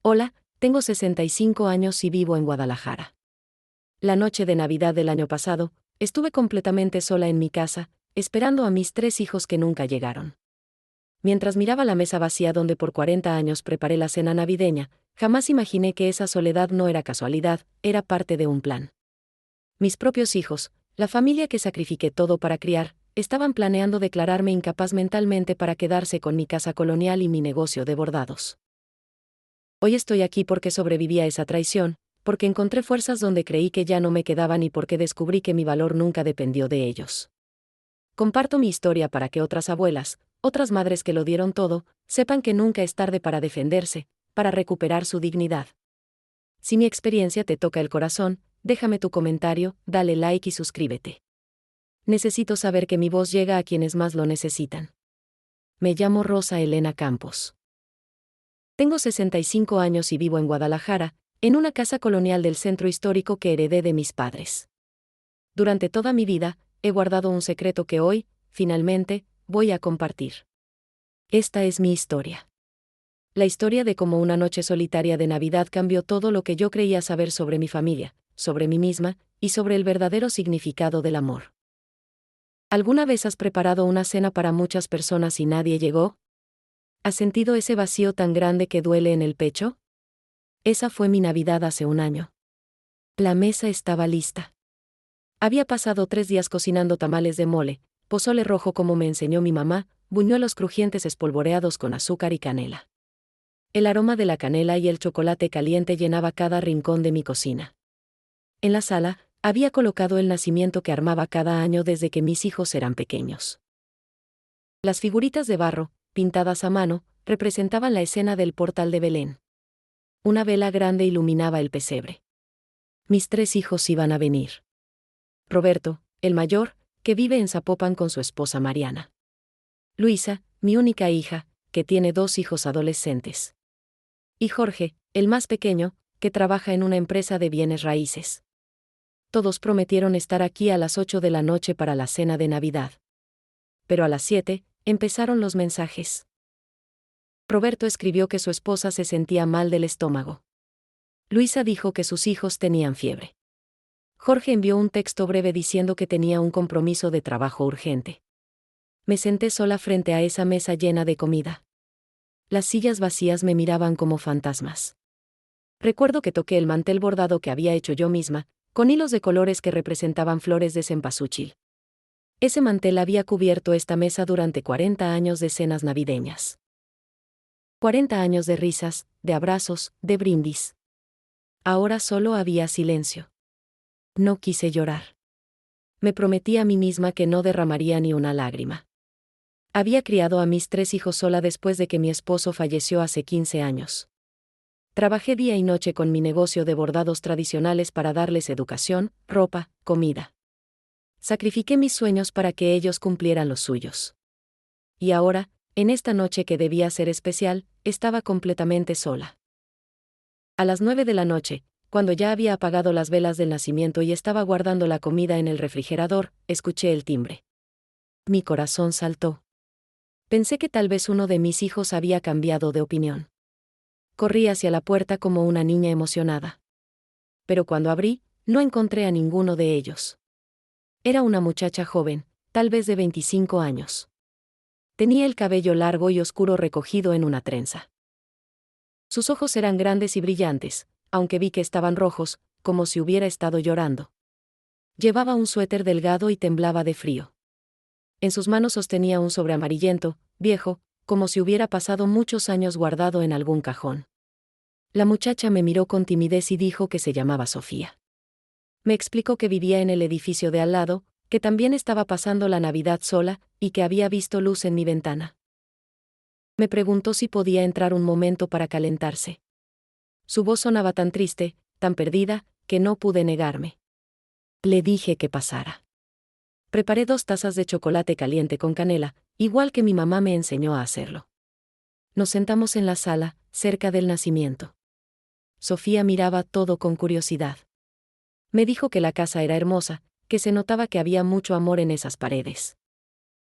Hola, tengo 65 años y vivo en Guadalajara. La noche de Navidad del año pasado, estuve completamente sola en mi casa, esperando a mis 3 hijos que nunca llegaron. Mientras miraba la mesa vacía donde por 40 años preparé la cena navideña, jamás imaginé que esa soledad no era casualidad, era parte de un plan. Mis propios hijos, la familia que sacrifiqué todo para criar, estaban planeando declararme incapaz mentalmente para quedarse con mi casa colonial y mi negocio de bordados. Hoy estoy aquí porque sobreviví a esa traición, porque encontré fuerzas donde creí que ya no me quedaban y porque descubrí que mi valor nunca dependió de ellos. Comparto mi historia para que otras abuelas, otras madres que lo dieron todo, sepan que nunca es tarde para defenderse, para recuperar su dignidad. Si mi experiencia te toca el corazón, déjame tu comentario, dale like y suscríbete. Necesito saber que mi voz llega a quienes más lo necesitan. Me llamo Rosa Elena Campos. Tengo 65 años y vivo en Guadalajara, en una casa colonial del centro histórico que heredé de mis padres. Durante toda mi vida, he guardado un secreto que hoy, finalmente, voy a compartir. Esta es mi historia. La historia de cómo una noche solitaria de Navidad cambió todo lo que yo creía saber sobre mi familia, sobre mí misma, y sobre el verdadero significado del amor. ¿Alguna vez has preparado una cena para muchas personas y nadie llegó? ¿Has sentido ese vacío tan grande que duele en el pecho? Esa fue mi Navidad hace un año. La mesa estaba lista. Había pasado 3 días cocinando tamales de mole, pozole rojo como me enseñó mi mamá, buñuelos crujientes espolvoreados con azúcar y canela. El aroma de la canela y el chocolate caliente llenaba cada rincón de mi cocina. En la sala, había colocado el nacimiento que armaba cada año desde que mis hijos eran pequeños. Las figuritas de barro, pintadas a mano, representaban la escena del portal de Belén. Una vela grande iluminaba el pesebre. Mis 3 hijos iban a venir. Roberto, el mayor, que vive en Zapopan con su esposa Mariana. Luisa, mi única hija, que tiene 2 hijos adolescentes. Y Jorge, el más pequeño, que trabaja en una empresa de bienes raíces. Todos prometieron estar aquí a las 8 de la noche para la cena de Navidad. Pero a las 7, empezaron los mensajes. Roberto escribió que su esposa se sentía mal del estómago. Luisa dijo que sus hijos tenían fiebre. Jorge envió un texto breve diciendo que tenía un compromiso de trabajo urgente. Me senté sola frente a esa mesa llena de comida. Las sillas vacías me miraban como fantasmas. Recuerdo que toqué el mantel bordado que había hecho yo misma, con hilos de colores que representaban flores de cempasúchil. Ese mantel había cubierto esta mesa durante 40 años de cenas navideñas. 40 años de risas, de abrazos, de brindis. Ahora solo había silencio. No quise llorar. Me prometí a mí misma que no derramaría ni una lágrima. Había criado a mis 3 hijos sola después de que mi esposo falleció hace 15 años. Trabajé día y noche con mi negocio de bordados tradicionales para darles educación, ropa, comida. Sacrifiqué mis sueños para que ellos cumplieran los suyos. Y ahora, en esta noche que debía ser especial, estaba completamente sola. A las 9 de la noche, cuando ya había apagado las velas del nacimiento y estaba guardando la comida en el refrigerador, escuché el timbre. Mi corazón saltó. Pensé que tal vez uno de mis hijos había cambiado de opinión. Corrí hacia la puerta como una niña emocionada. Pero cuando abrí, no encontré a ninguno de ellos. Era una muchacha joven, tal vez de 25 años. Tenía el cabello largo y oscuro recogido en una trenza. Sus ojos eran grandes y brillantes, aunque vi que estaban rojos, como si hubiera estado llorando. Llevaba un suéter delgado y temblaba de frío. En sus manos sostenía un sobre amarillento, viejo, como si hubiera pasado muchos años guardado en algún cajón. La muchacha me miró con timidez y dijo que se llamaba Sofía. Me explicó que vivía en el edificio de al lado, que también estaba pasando la Navidad sola, y que había visto luz en mi ventana. Me preguntó si podía entrar un momento para calentarse. Su voz sonaba tan triste, tan perdida, que no pude negarme. Le dije que pasara. Preparé 2 tazas de chocolate caliente con canela, igual que mi mamá me enseñó a hacerlo. Nos sentamos en la sala, cerca del nacimiento. Sofía miraba todo con curiosidad. Me dijo que la casa era hermosa, que se notaba que había mucho amor en esas paredes.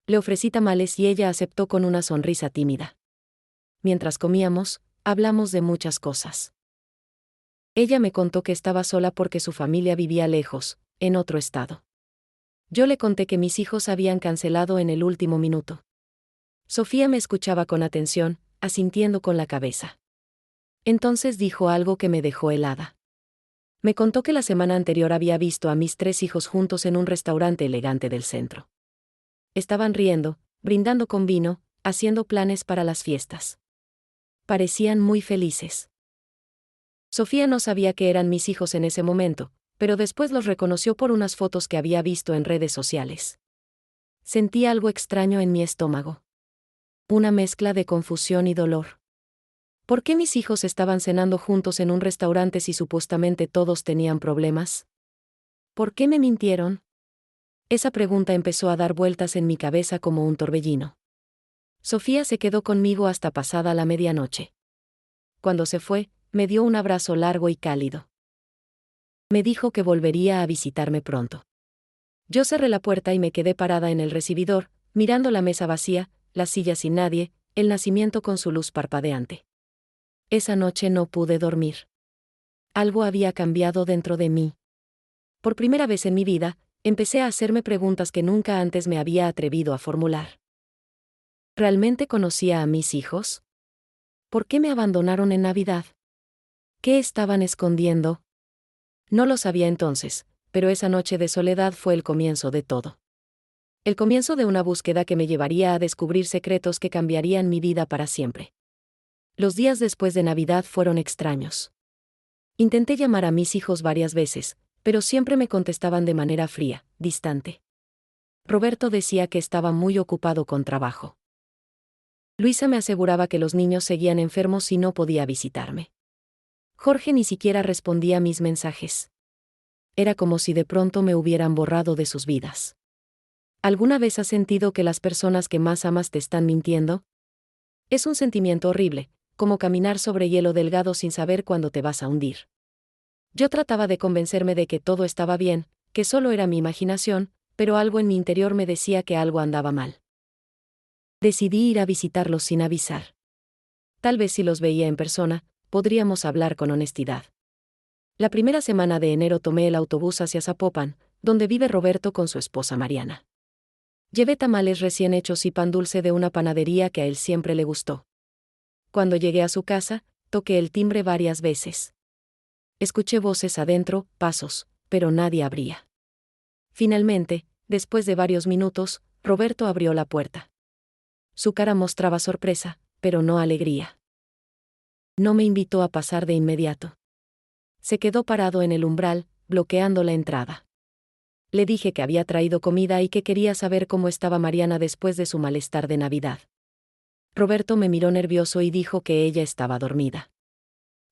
Le ofrecí tamales y ella aceptó con una sonrisa tímida. Mientras comíamos, Hablamos de muchas cosas. Ella me contó que estaba sola porque su familia vivía lejos, en otro estado. Yo le conté que mis hijos habían cancelado en el último minuto. Sofía me escuchaba con atención, asintiendo con la cabeza. Entonces dijo algo que me dejó helada. Me contó que la semana anterior había visto a mis 3 hijos juntos en un restaurante elegante del centro. Estaban riendo, brindando con vino, haciendo planes para las fiestas. Parecían muy felices. Sofía no sabía que eran mis hijos en ese momento, pero después los reconoció por unas fotos que había visto en redes sociales. Sentí algo extraño en mi estómago. Una mezcla de confusión y dolor. ¿Por qué mis hijos estaban cenando juntos en un restaurante si supuestamente todos tenían problemas? ¿Por qué me mintieron? Esa pregunta empezó a dar vueltas en mi cabeza como un torbellino. Sofía se quedó conmigo hasta pasada la medianoche. Cuando se fue, me dio un abrazo largo y cálido. Me dijo que volvería a visitarme pronto. Yo cerré la puerta y me quedé parada en el recibidor, mirando la mesa vacía, las sillas sin nadie, el nacimiento con su luz parpadeante. Esa noche no pude dormir. Algo había cambiado dentro de mí. Por primera vez en mi vida, empecé a hacerme preguntas que nunca antes me había atrevido a formular. ¿Realmente conocía a mis hijos? ¿Por qué me abandonaron en Navidad? ¿Qué estaban escondiendo? No lo sabía entonces, pero esa noche de soledad fue el comienzo de todo. El comienzo de una búsqueda que me llevaría a descubrir secretos que cambiarían mi vida para siempre. Los días después de Navidad fueron extraños. Intenté llamar a mis hijos varias veces, pero siempre me contestaban de manera fría, distante. Roberto decía que estaba muy ocupado con trabajo. Luisa me aseguraba que los niños seguían enfermos y no podía visitarme. Jorge ni siquiera respondía a mis mensajes. Era como si de pronto me hubieran borrado de sus vidas. ¿Alguna vez has sentido que las personas que más amas te están mintiendo? Es un sentimiento horrible, como caminar sobre hielo delgado sin saber cuándo te vas a hundir. Yo trataba de convencerme de que todo estaba bien, que solo era mi imaginación, pero algo en mi interior me decía que algo andaba mal. Decidí ir a visitarlos sin avisar. Tal vez si los veía en persona, podríamos hablar con honestidad. La primera semana de enero tomé el autobús hacia Zapopan, donde vive Roberto con su esposa Mariana. Llevé tamales recién hechos y pan dulce de una panadería que a él siempre le gustó. Cuando llegué a su casa, toqué el timbre varias veces. Escuché voces adentro, pasos, pero nadie abría. Finalmente, después de varios minutos, Roberto abrió la puerta. Su cara mostraba sorpresa, pero no alegría. No me invitó a pasar de inmediato. Se quedó parado en el umbral, bloqueando la entrada. Le dije que había traído comida y que quería saber cómo estaba Mariana después de su malestar de Navidad. Roberto me miró nervioso y dijo que ella estaba dormida.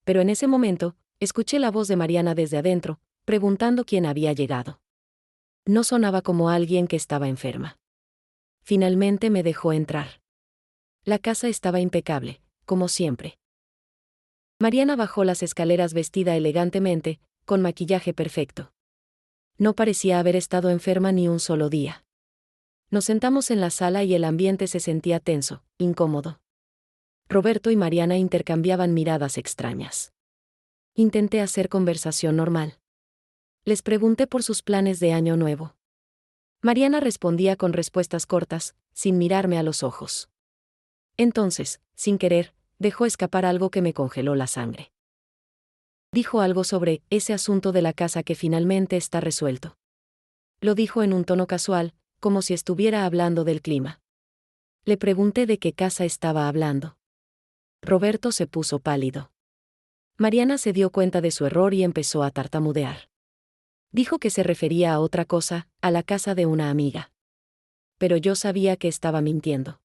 Pero en ese momento, escuché la voz de Mariana desde adentro, preguntando quién había llegado. No sonaba como alguien que estaba enferma. Finalmente me dejó entrar. La casa estaba impecable, como siempre. Mariana bajó las escaleras vestida elegantemente, con maquillaje perfecto. No parecía haber estado enferma ni un solo día. Nos sentamos en la sala y el ambiente se sentía tenso, incómodo. Roberto y Mariana intercambiaban miradas extrañas. Intenté hacer conversación normal. Les pregunté por sus planes de año nuevo. Mariana respondía con respuestas cortas, sin mirarme a los ojos. Entonces, sin querer, dejó escapar algo que me congeló la sangre. Dijo algo sobre ese asunto de la casa que finalmente está resuelto. Lo dijo en un tono casual, como si estuviera hablando del clima. Le pregunté de qué casa estaba hablando. Roberto se puso pálido. Mariana se dio cuenta de su error y empezó a tartamudear. Dijo que se refería a otra cosa, a la casa de una amiga. Pero yo sabía que estaba mintiendo.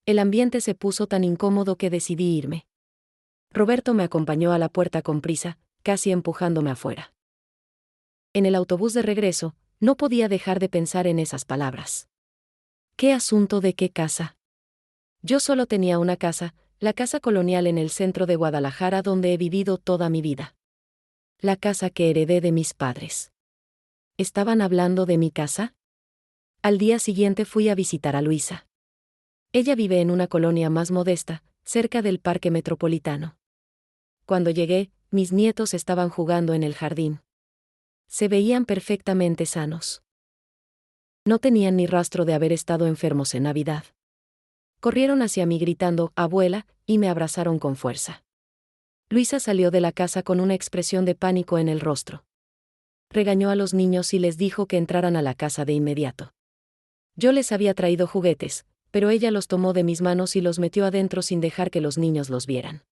El ambiente se puso tan incómodo que decidí irme. Roberto me acompañó a la puerta con prisa, casi empujándome afuera. En el autobús de regreso, no podía dejar de pensar en esas palabras. ¿Qué asunto de qué casa? Yo solo tenía una casa, la casa colonial en el centro de Guadalajara donde he vivido toda mi vida. La casa que heredé de mis padres. ¿Estaban hablando de mi casa? Al día siguiente fui a visitar a Luisa. Ella vive en una colonia más modesta, cerca del Parque Metropolitano. Cuando llegué, mis nietos estaban jugando en el jardín. Se veían perfectamente sanos. No tenían ni rastro de haber estado enfermos en Navidad. Corrieron hacia mí gritando, «Abuela», y me abrazaron con fuerza. Luisa salió de la casa con una expresión de pánico en el rostro. Regañó a los niños y les dijo que entraran a la casa de inmediato. Yo les había traído juguetes, pero ella los tomó de mis manos y los metió adentro sin dejar que los niños los vieran.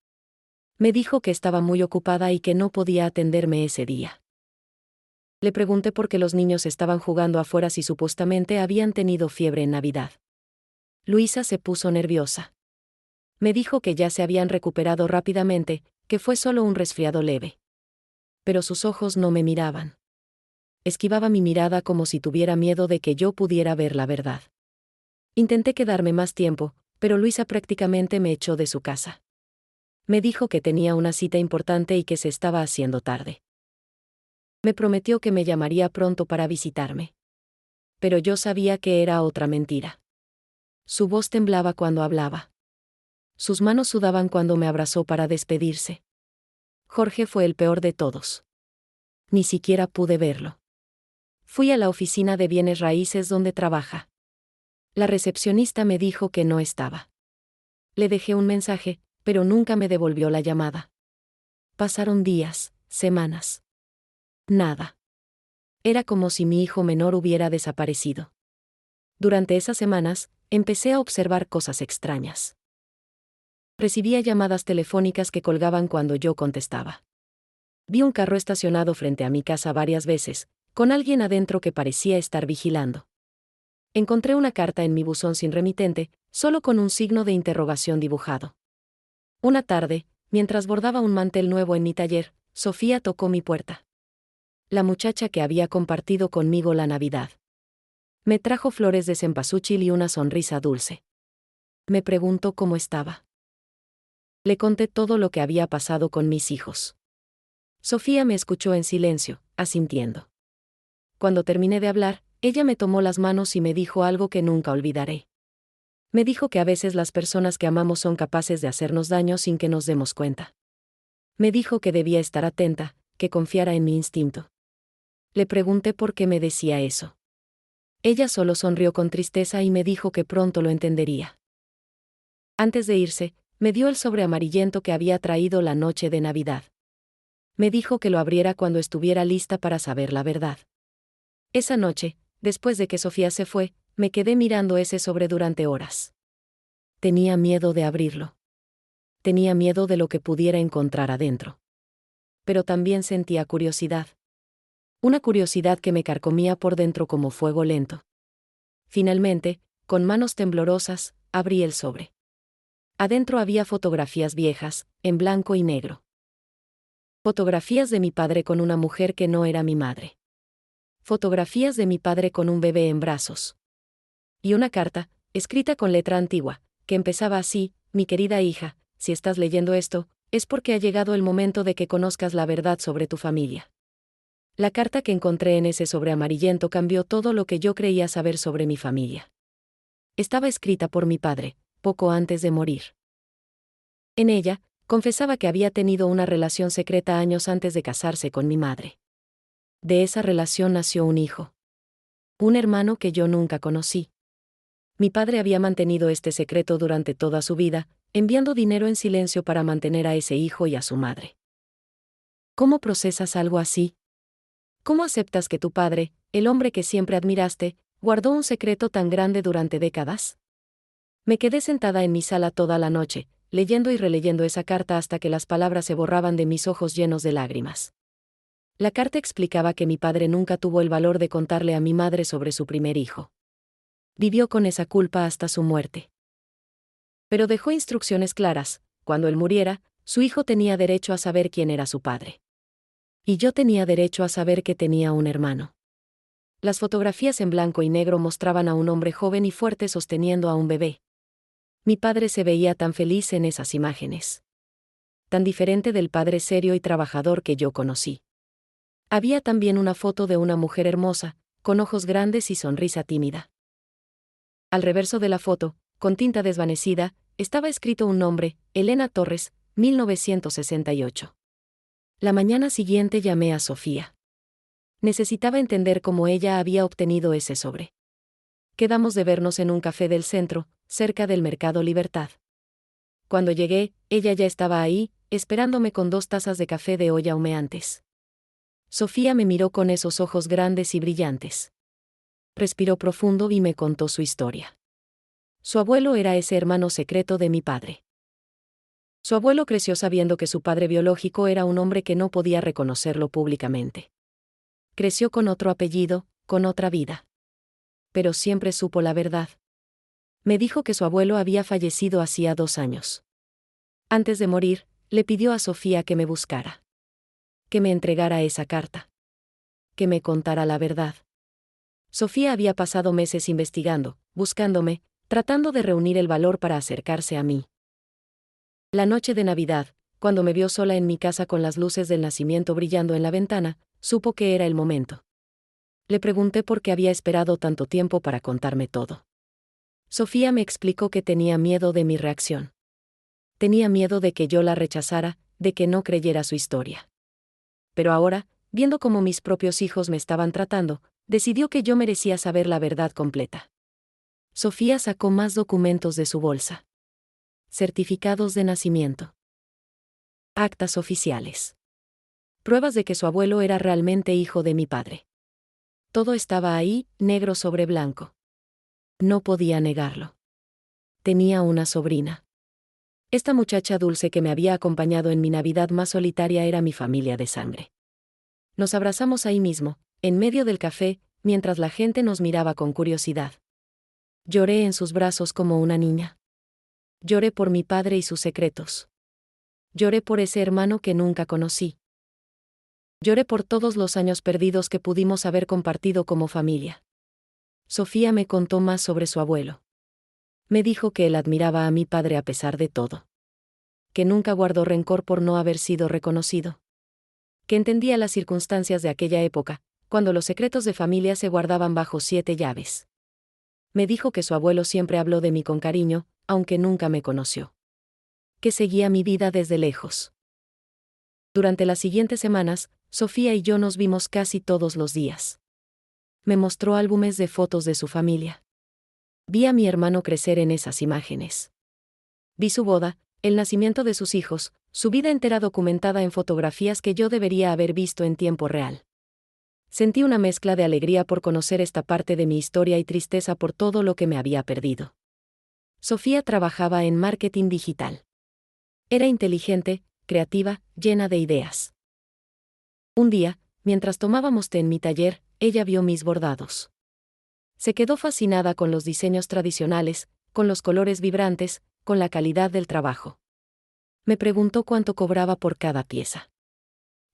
Me dijo que estaba muy ocupada y que no podía atenderme ese día. Le pregunté por qué los niños estaban jugando afuera si supuestamente habían tenido fiebre en Navidad. Luisa se puso nerviosa. Me dijo que ya se habían recuperado rápidamente, que fue solo un resfriado leve. Pero sus ojos no me miraban. Esquivaba mi mirada como si tuviera miedo de que yo pudiera ver la verdad. Intenté quedarme más tiempo, pero Luisa prácticamente me echó de su casa. Me dijo que tenía una cita importante y que se estaba haciendo tarde. Me prometió que me llamaría pronto para visitarme. Pero yo sabía que era otra mentira. Su voz temblaba cuando hablaba. Sus manos sudaban cuando me abrazó para despedirse. Jorge fue el peor de todos. Ni siquiera pude verlo. Fui a la oficina de bienes raíces donde trabaja. La recepcionista me dijo que no estaba. Le dejé un mensaje, pero nunca me devolvió la llamada. Pasaron días, semanas. Nada. Era como si mi hijo menor hubiera desaparecido. Durante esas semanas, empecé a observar cosas extrañas. Recibía llamadas telefónicas que colgaban cuando yo contestaba. Vi un carro estacionado frente a mi casa varias veces, con alguien adentro que parecía estar vigilando. Encontré una carta en mi buzón sin remitente, solo con un signo de interrogación dibujado. Una tarde, mientras bordaba un mantel nuevo en mi taller, Sofía tocó mi puerta. La muchacha que había compartido conmigo la Navidad. Me trajo flores de cempasúchil y una sonrisa dulce. Me preguntó cómo estaba. Le conté todo lo que había pasado con mis hijos. Sofía me escuchó en silencio, asintiendo. Cuando terminé de hablar, ella me tomó las manos y me dijo algo que nunca olvidaré. Me dijo que a veces las personas que amamos son capaces de hacernos daño sin que nos demos cuenta. Me dijo que debía estar atenta, que confiara en mi instinto. Le pregunté por qué me decía eso. Ella solo sonrió con tristeza y me dijo que pronto lo entendería. Antes de irse, me dio el sobre amarillento que había traído la noche de Navidad. Me dijo que lo abriera cuando estuviera lista para saber la verdad. Esa noche, después de que Sofía se fue, me quedé mirando ese sobre durante horas. Tenía miedo de abrirlo. Tenía miedo de lo que pudiera encontrar adentro. Pero también sentía curiosidad. Una curiosidad que me carcomía por dentro como fuego lento. Finalmente, con manos temblorosas, abrí el sobre. Adentro había fotografías viejas, en blanco y negro. Fotografías de mi padre con una mujer que no era mi madre. Fotografías de mi padre con un bebé en brazos. Y una carta, escrita con letra antigua, que empezaba así: mi querida hija, si estás leyendo esto, es porque ha llegado el momento de que conozcas la verdad sobre tu familia. La carta que encontré en ese sobre amarillento cambió todo lo que yo creía saber sobre mi familia. Estaba escrita por mi padre, poco antes de morir. En ella, confesaba que había tenido una relación secreta años antes de casarse con mi madre. De esa relación nació un hijo. Un hermano que yo nunca conocí. Mi padre había mantenido este secreto durante toda su vida, enviando dinero en silencio para mantener a ese hijo y a su madre. ¿Cómo procesas algo así? ¿Cómo aceptas que tu padre, el hombre que siempre admiraste, guardó un secreto tan grande durante décadas? Me quedé sentada en mi sala toda la noche, leyendo y releyendo esa carta hasta que las palabras se borraban de mis ojos llenos de lágrimas. La carta explicaba que mi padre nunca tuvo el valor de contarle a mi madre sobre su primer hijo. Vivió con esa culpa hasta su muerte. Pero dejó instrucciones claras: cuando él muriera, su hijo tenía derecho a saber quién era su padre. Y yo tenía derecho a saber que tenía un hermano. Las fotografías en blanco y negro mostraban a un hombre joven y fuerte sosteniendo a un bebé. Mi padre se veía tan feliz en esas imágenes. Tan diferente del padre serio y trabajador que yo conocí. Había también una foto de una mujer hermosa, con ojos grandes y sonrisa tímida. Al reverso de la foto, con tinta desvanecida, estaba escrito un nombre, Elena Torres, 1968. La mañana siguiente llamé a Sofía. Necesitaba entender cómo ella había obtenido ese sobre. Quedamos de vernos en un café del centro, cerca del Mercado Libertad. Cuando llegué, ella ya estaba ahí, esperándome con 2 tazas de café de olla humeantes. Sofía me miró con esos ojos grandes y brillantes. Respiró profundo y me contó su historia. Su abuelo era ese hermano secreto de mi padre. Su abuelo creció sabiendo que su padre biológico era un hombre que no podía reconocerlo públicamente. Creció con otro apellido, con otra vida. Pero siempre supo la verdad. Me dijo que su abuelo había fallecido hacía 2 años. Antes de morir, le pidió a Sofía que me buscara. Que me entregara esa carta. Que me contara la verdad. Sofía había pasado meses investigando, buscándome, tratando de reunir el valor para acercarse a mí. La noche de Navidad, cuando me vio sola en mi casa con las luces del nacimiento brillando en la ventana, supo que era el momento. Le pregunté por qué había esperado tanto tiempo para contarme todo. Sofía me explicó que tenía miedo de mi reacción. Tenía miedo de que yo la rechazara, de que no creyera su historia. Pero ahora, viendo cómo mis propios hijos me estaban tratando, decidió que yo merecía saber la verdad completa. Sofía sacó más documentos de su bolsa. Certificados de nacimiento. Actas oficiales. Pruebas de que su abuelo era realmente hijo de mi padre. Todo estaba ahí, negro sobre blanco. No podía negarlo. Tenía una sobrina. Esta muchacha dulce que me había acompañado en mi Navidad más solitaria era mi familia de sangre. Nos abrazamos ahí mismo, en medio del café, mientras la gente nos miraba con curiosidad. Lloré en sus brazos como una niña. Lloré por mi padre y sus secretos. Lloré por ese hermano que nunca conocí. Lloré por todos los años perdidos que pudimos haber compartido como familia. Sofía me contó más sobre su abuelo. Me dijo que él admiraba a mi padre a pesar de todo. Que nunca guardó rencor por no haber sido reconocido. Que entendía las circunstancias de aquella época, cuando los secretos de familia se guardaban bajo 7 llaves. Me dijo que su abuelo siempre habló de mí con cariño, aunque nunca me conoció. Que seguía mi vida desde lejos. Durante las siguientes semanas, Sofía y yo nos vimos casi todos los días. Me mostró álbumes de fotos de su familia. Vi a mi hermano crecer en esas imágenes. Vi su boda, el nacimiento de sus hijos, su vida entera documentada en fotografías que yo debería haber visto en tiempo real. Sentí una mezcla de alegría por conocer esta parte de mi historia y tristeza por todo lo que me había perdido. Sofía trabajaba en marketing digital. Era inteligente, creativa, llena de ideas. Un día, mientras tomábamos té en mi taller, ella vio mis bordados. Se quedó fascinada con los diseños tradicionales, con los colores vibrantes, con la calidad del trabajo. Me preguntó cuánto cobraba por cada pieza.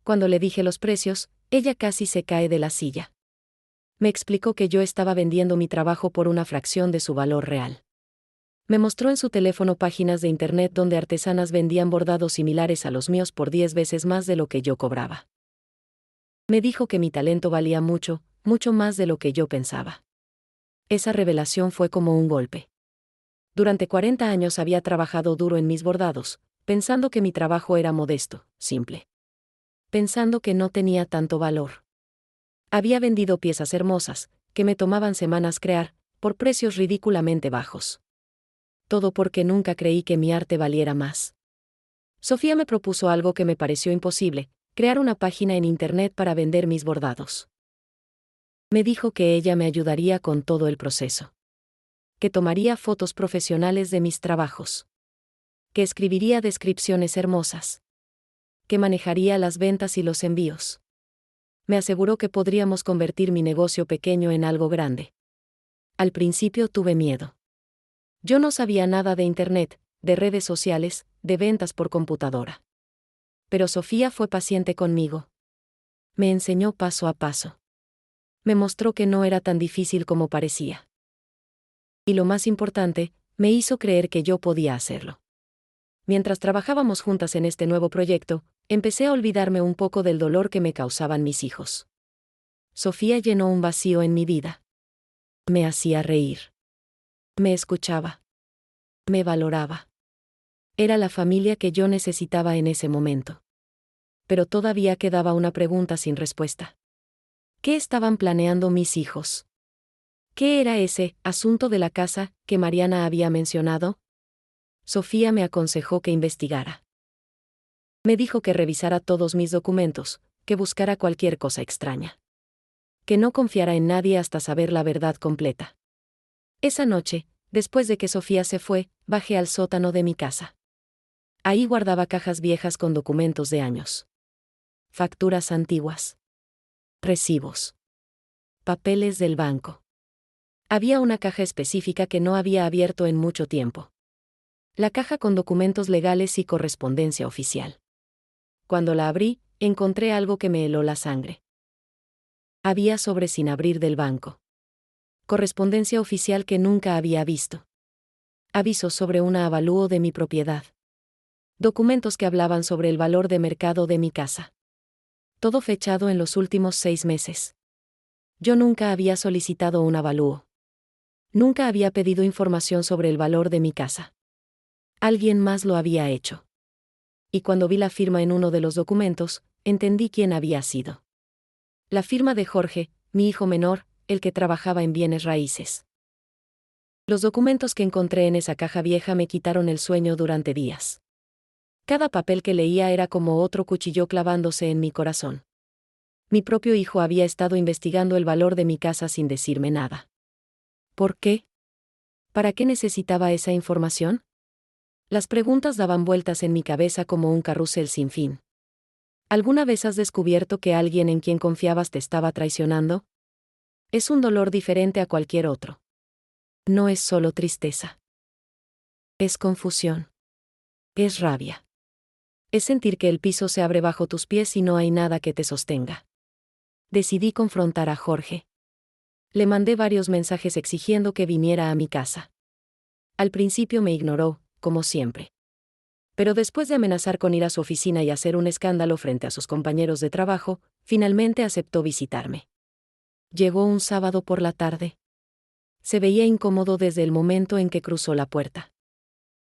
Cuando le dije los precios, ella casi se cae de la silla. Me explicó que yo estaba vendiendo mi trabajo por una fracción de su valor real. Me mostró en su teléfono páginas de internet donde artesanas vendían bordados similares a los míos por 10 veces más de lo que yo cobraba. Me dijo que mi talento valía mucho, mucho más de lo que yo pensaba. Esa revelación fue como un golpe. Durante 40 años había trabajado duro en mis bordados, pensando que mi trabajo era modesto, simple. Pensando que no tenía tanto valor. Había vendido piezas hermosas, que me tomaban semanas crear, por precios ridículamente bajos. Todo porque nunca creí que mi arte valiera más. Sofía me propuso algo que me pareció imposible, crear una página en internet para vender mis bordados. Me dijo que ella me ayudaría con todo el proceso. Que tomaría fotos profesionales de mis trabajos. Que escribiría descripciones hermosas. Que manejaría las ventas y los envíos. Me aseguró que podríamos convertir mi negocio pequeño en algo grande. Al principio tuve miedo. Yo no sabía nada de internet, de redes sociales, de ventas por computadora. Pero Sofía fue paciente conmigo. Me enseñó paso a paso. Me mostró que no era tan difícil como parecía. Y lo más importante, me hizo creer que yo podía hacerlo. Mientras trabajábamos juntas en este nuevo proyecto, empecé a olvidarme un poco del dolor que me causaban mis hijos. Sofía llenó un vacío en mi vida. Me hacía reír. Me escuchaba. Me valoraba. Era la familia que yo necesitaba en ese momento. Pero todavía quedaba una pregunta sin respuesta. ¿Qué estaban planeando mis hijos? ¿Qué era ese asunto de la casa que Mariana había mencionado? Sofía me aconsejó que investigara. Me dijo que revisara todos mis documentos, que buscara cualquier cosa extraña. Que no confiara en nadie hasta saber la verdad completa. Esa noche, después de que Sofía se fue, bajé al sótano de mi casa. Ahí guardaba cajas viejas con documentos de años. Facturas antiguas. Recibos. Papeles del banco. Había una caja específica que no había abierto en mucho tiempo. La caja con documentos legales y correspondencia oficial. Cuando la abrí, encontré algo que me heló la sangre. Había sobres sin abrir del banco. Correspondencia oficial que nunca había visto. Avisos sobre un avalúo de mi propiedad. Documentos que hablaban sobre el valor de mercado de mi casa. Todo fechado en los últimos 6 meses. Yo nunca había solicitado un avalúo. Nunca había pedido información sobre el valor de mi casa. Alguien más lo había hecho. Y cuando vi la firma en uno de los documentos, entendí quién había sido. La firma de Jorge, mi hijo menor, el que trabajaba en bienes raíces. Los documentos que encontré en esa caja vieja me quitaron el sueño durante días. Cada papel que leía era como otro cuchillo clavándose en mi corazón. Mi propio hijo había estado investigando el valor de mi casa sin decirme nada. ¿Por qué? ¿Para qué necesitaba esa información? Las preguntas daban vueltas en mi cabeza como un carrusel sin fin. ¿Alguna vez has descubierto que alguien en quien confiabas te estaba traicionando? Es un dolor diferente a cualquier otro. No es solo tristeza. Es confusión. Es rabia. Es sentir que el piso se abre bajo tus pies y no hay nada que te sostenga. Decidí confrontar a Jorge. Le mandé varios mensajes exigiendo que viniera a mi casa. Al principio me ignoró, como siempre. Pero después de amenazar con ir a su oficina y hacer un escándalo frente a sus compañeros de trabajo, finalmente aceptó visitarme. Llegó un sábado por la tarde. Se veía incómodo desde el momento en que cruzó la puerta.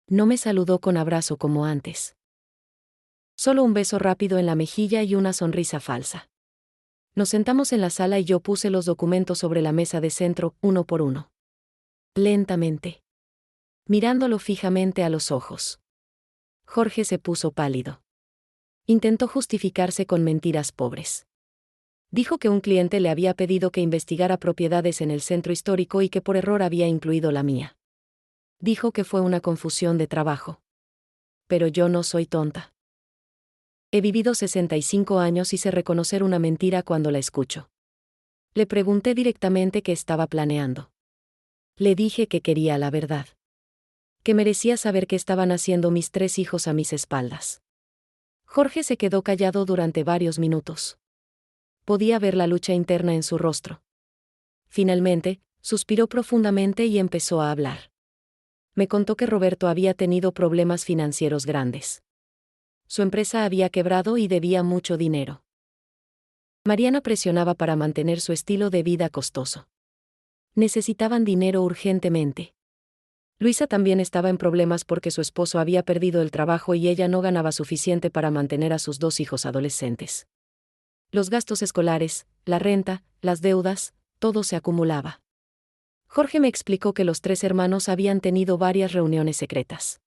No me saludó con abrazo como antes. Solo un beso rápido en la mejilla y una sonrisa falsa. Nos sentamos en la sala y yo puse los documentos sobre la mesa de centro, uno por uno. Lentamente. Mirándolo fijamente a los ojos. Jorge se puso pálido. Intentó justificarse con mentiras pobres. Dijo que un cliente le había pedido que investigara propiedades en el centro histórico y que por error había incluido la mía. Dijo que fue una confusión de trabajo. Pero yo no soy tonta. He vivido 65 años y sé reconocer una mentira cuando la escucho. Le pregunté directamente qué estaba planeando. Le dije que quería la verdad. Que merecía saber qué estaban haciendo mis 3 hijos a mis espaldas. Jorge se quedó callado durante varios minutos. Podía ver la lucha interna en su rostro. Finalmente, suspiró profundamente y empezó a hablar. Me contó que Roberto había tenido problemas financieros grandes. Su empresa había quebrado y debía mucho dinero. Mariana presionaba para mantener su estilo de vida costoso. Necesitaban dinero urgentemente. Luisa también estaba en problemas porque su esposo había perdido el trabajo y ella no ganaba suficiente para mantener a sus 2 hijos adolescentes. Los gastos escolares, la renta, las deudas, todo se acumulaba. Jorge me explicó que los 3 hermanos habían tenido varias reuniones secretas.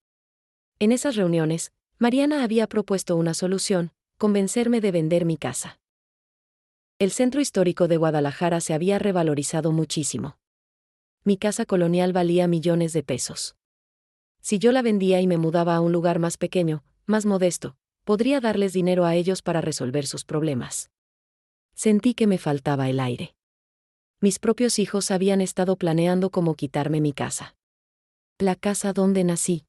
En esas reuniones, Mariana había propuesto una solución: convencerme de vender mi casa. El centro histórico de Guadalajara se había revalorizado muchísimo. Mi casa colonial valía millones de pesos. Si yo la vendía y me mudaba a un lugar más pequeño, más modesto, podría darles dinero a ellos para resolver sus problemas. Sentí que me faltaba el aire. Mis propios hijos habían estado planeando cómo quitarme mi casa. La casa donde nací.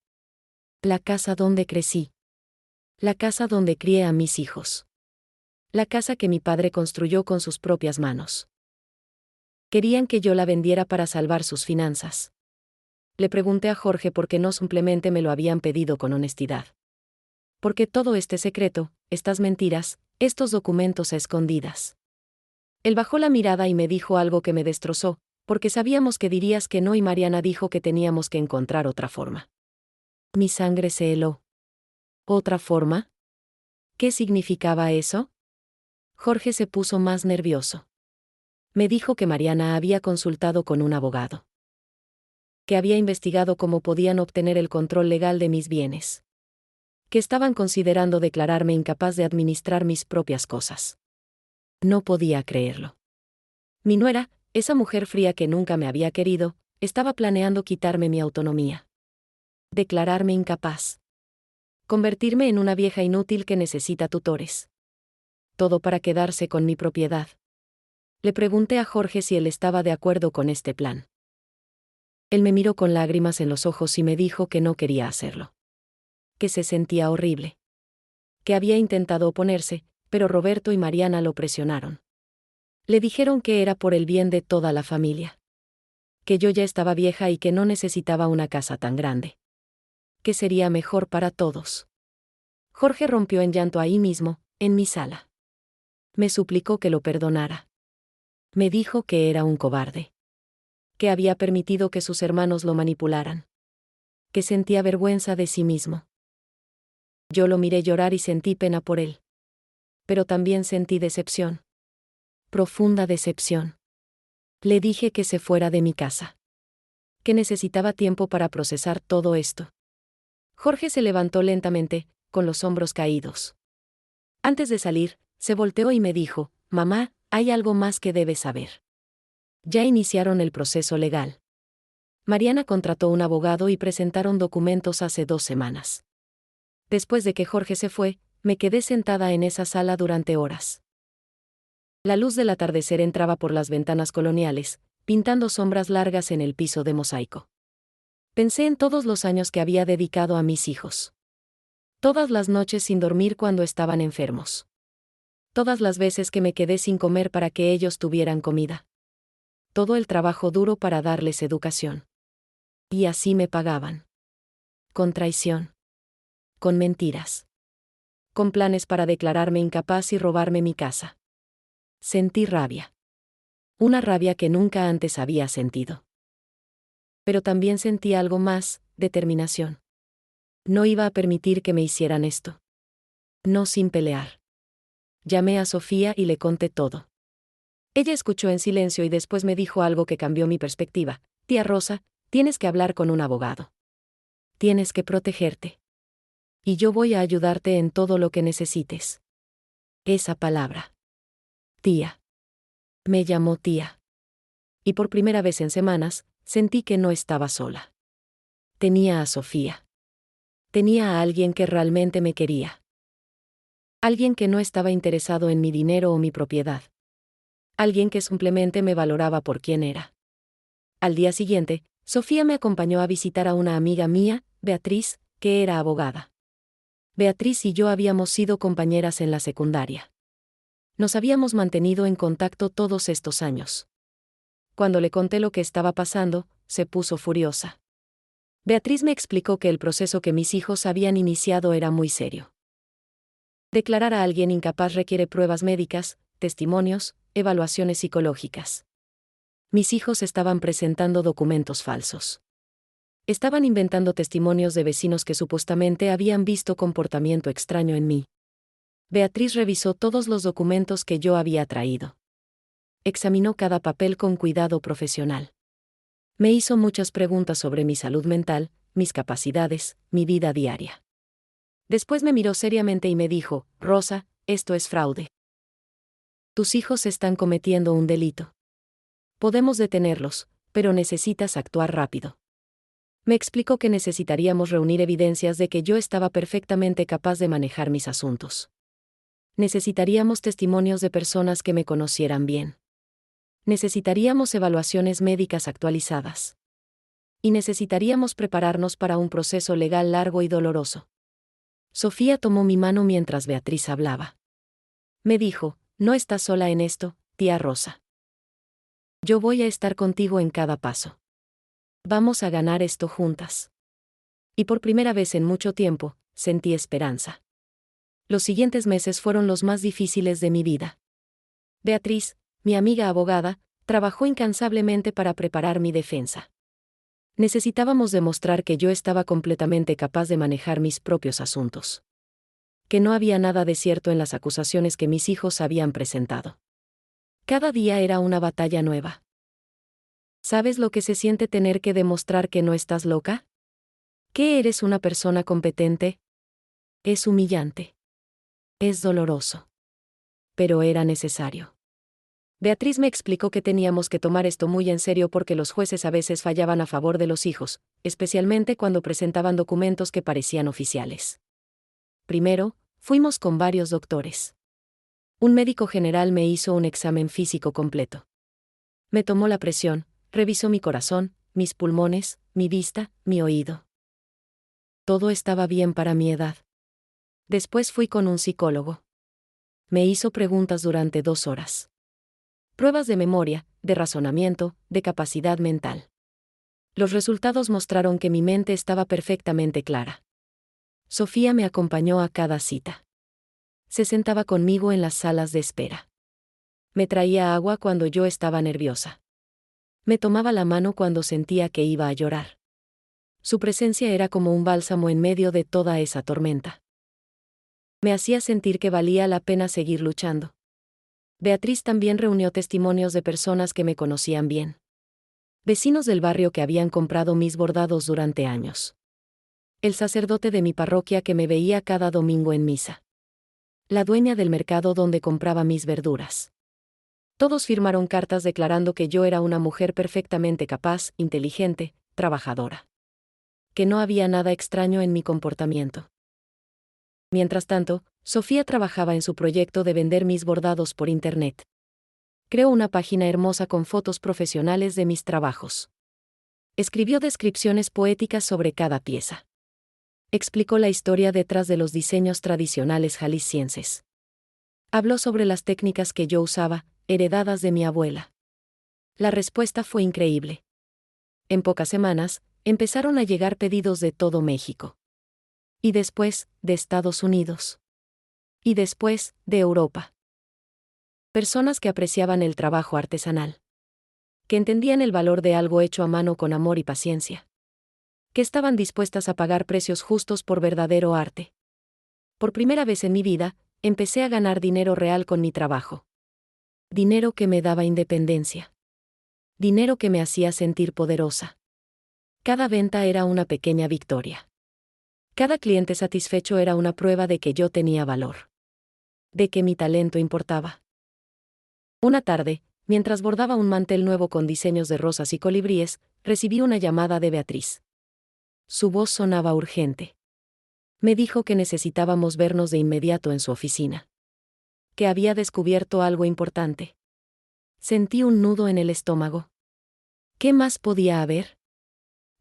La casa donde crecí. La casa donde crié a mis hijos. La casa que mi padre construyó con sus propias manos. Querían que yo la vendiera para salvar sus finanzas. Le pregunté a Jorge por qué no simplemente me lo habían pedido con honestidad. ¿Por qué todo este secreto, estas mentiras, estos documentos a escondidas? Él bajó la mirada y me dijo algo que me destrozó: porque sabíamos que dirías que no, y Mariana dijo que teníamos que encontrar otra forma. Mi sangre se heló. ¿Otra forma? ¿Qué significaba eso? Jorge se puso más nervioso. Me dijo que Mariana había consultado con un abogado. Que había investigado cómo podían obtener el control legal de mis bienes. Que estaban considerando declararme incapaz de administrar mis propias cosas. No podía creerlo. Mi nuera, esa mujer fría que nunca me había querido, estaba planeando quitarme mi autonomía. Declararme incapaz. Convertirme en una vieja inútil que necesita tutores. Todo para quedarse con mi propiedad. Le pregunté a Jorge si él estaba de acuerdo con este plan. Él me miró con lágrimas en los ojos y me dijo que no quería hacerlo. Que se sentía horrible. Que había intentado oponerse, pero Roberto y Mariana lo presionaron. Le dijeron que era por el bien de toda la familia. Que yo ya estaba vieja y que no necesitaba una casa tan grande. Que sería mejor para todos. Jorge rompió en llanto ahí mismo, en mi sala. Me suplicó que lo perdonara. Me dijo que era un cobarde. Que había permitido que sus hermanos lo manipularan. Que sentía vergüenza de sí mismo. Yo lo miré llorar y sentí pena por él. Pero también sentí decepción. Profunda decepción. Le dije que se fuera de mi casa. Que necesitaba tiempo para procesar todo esto. Jorge se levantó lentamente, con los hombros caídos. Antes de salir, se volteó y me dijo: «Mamá, hay algo más que debes saber». Ya iniciaron el proceso legal. Mariana contrató un abogado y presentaron documentos hace 2 semanas. Después de que Jorge se fue, me quedé sentada en esa sala durante horas. La luz del atardecer entraba por las ventanas coloniales, pintando sombras largas en el piso de mosaico. Pensé en todos los años que había dedicado a mis hijos. Todas las noches sin dormir cuando estaban enfermos. Todas las veces que me quedé sin comer para que ellos tuvieran comida. Todo el trabajo duro para darles educación. Y así me pagaban. Con traición. Con mentiras. Con planes para declararme incapaz y robarme mi casa. Sentí rabia. Una rabia que nunca antes había sentido. Pero también sentí algo más, determinación. No iba a permitir que me hicieran esto. No sin pelear. Llamé a Sofía y le conté todo. Ella escuchó en silencio y después me dijo algo que cambió mi perspectiva. «Tía Rosa, tienes que hablar con un abogado. Tienes que protegerte. Y yo voy a ayudarte en todo lo que necesites». Esa palabra. Tía. Me llamó tía. Y por primera vez en semanas, sentí que no estaba sola. Tenía a Sofía. Tenía a alguien que realmente me quería. Alguien que no estaba interesado en mi dinero o mi propiedad. Alguien que simplemente me valoraba por quien era. Al día siguiente, Sofía me acompañó a visitar a una amiga mía, Beatriz, que era abogada. Beatriz y yo habíamos sido compañeras en la secundaria. Nos habíamos mantenido en contacto todos estos años. Cuando le conté lo que estaba pasando, se puso furiosa. Beatriz me explicó que el proceso que mis hijos habían iniciado era muy serio. Declarar a alguien incapaz requiere pruebas médicas, testimonios, evaluaciones psicológicas. Mis hijos estaban presentando documentos falsos. Estaban inventando testimonios de vecinos que supuestamente habían visto comportamiento extraño en mí. Beatriz revisó todos los documentos que yo había traído. Examinó cada papel con cuidado profesional. Me hizo muchas preguntas sobre mi salud mental, mis capacidades, mi vida diaria. Después me miró seriamente y me dijo: «Rosa, esto es fraude. Tus hijos están cometiendo un delito. Podemos detenerlos, pero necesitas actuar rápido». Me explicó que necesitaríamos reunir evidencias de que yo estaba perfectamente capaz de manejar mis asuntos. Necesitaríamos testimonios de personas que me conocieran bien. Necesitaríamos evaluaciones médicas actualizadas. Y necesitaríamos prepararnos para un proceso legal largo y doloroso. Sofía tomó mi mano mientras Beatriz hablaba. Me dijo: «No estás sola en esto, tía Rosa. Yo voy a estar contigo en cada paso. Vamos a ganar esto juntas». Y por primera vez en mucho tiempo, sentí esperanza. Los siguientes meses fueron los más difíciles de mi vida. Beatriz, mi amiga abogada, trabajó incansablemente para preparar mi defensa. Necesitábamos demostrar que yo estaba completamente capaz de manejar mis propios asuntos. que no había nada de cierto en las acusaciones que mis hijos habían presentado. Cada día era una batalla nueva. ¿Sabes lo que se siente tener que demostrar que no estás loca? ¿Que eres una persona competente? Es humillante. Es doloroso. Pero era necesario. Beatriz me explicó que teníamos que tomar esto muy en serio porque los jueces a veces fallaban a favor de los hijos, especialmente cuando presentaban documentos que parecían oficiales. Primero, fuimos con varios doctores. Un médico general me hizo un examen físico completo. Me tomó la presión, revisó mi corazón, mis pulmones, mi vista, mi oído. Todo estaba bien para mi edad. Después fui con un psicólogo. Me hizo preguntas durante 2 horas. Pruebas de memoria, de razonamiento, de capacidad mental. Los resultados mostraron que mi mente estaba perfectamente clara. Sofía me acompañó a cada cita. Se sentaba conmigo en las salas de espera. Me traía agua cuando yo estaba nerviosa. Me tomaba la mano cuando sentía que iba a llorar. Su presencia era como un bálsamo en medio de toda esa tormenta. Me hacía sentir que valía la pena seguir luchando. Beatriz también reunió testimonios de personas que me conocían bien. Vecinos del barrio que habían comprado mis bordados durante años. El sacerdote de mi parroquia que me veía cada domingo en misa. La dueña del mercado donde compraba mis verduras. Todos firmaron cartas declarando que yo era una mujer perfectamente capaz, inteligente, trabajadora. Que no había nada extraño en mi comportamiento. Mientras tanto, Sofía trabajaba en su proyecto de vender mis bordados por internet. Creó una página hermosa con fotos profesionales de mis trabajos. Escribió descripciones poéticas sobre cada pieza. Explicó la historia detrás de los diseños tradicionales jaliscienses. Habló sobre las técnicas que yo usaba, heredadas de mi abuela. La respuesta fue increíble. En pocas semanas, empezaron a llegar pedidos de todo México. Y después, de Estados Unidos. Y después, de Europa. Personas que apreciaban el trabajo artesanal. Que entendían el valor de algo hecho a mano con amor y paciencia. Que estaban dispuestas a pagar precios justos por verdadero arte. Por primera vez en mi vida, empecé a ganar dinero real con mi trabajo. Dinero que me daba independencia. Dinero que me hacía sentir poderosa. Cada venta era una pequeña victoria. Cada cliente satisfecho era una prueba de que yo tenía valor. De que mi talento importaba. Una tarde, mientras bordaba un mantel nuevo con diseños de rosas y colibríes, recibí una llamada de Beatriz. Su voz sonaba urgente. Me dijo que necesitábamos vernos de inmediato en su oficina. Que había descubierto algo importante. Sentí un nudo en el estómago. ¿Qué más podía haber?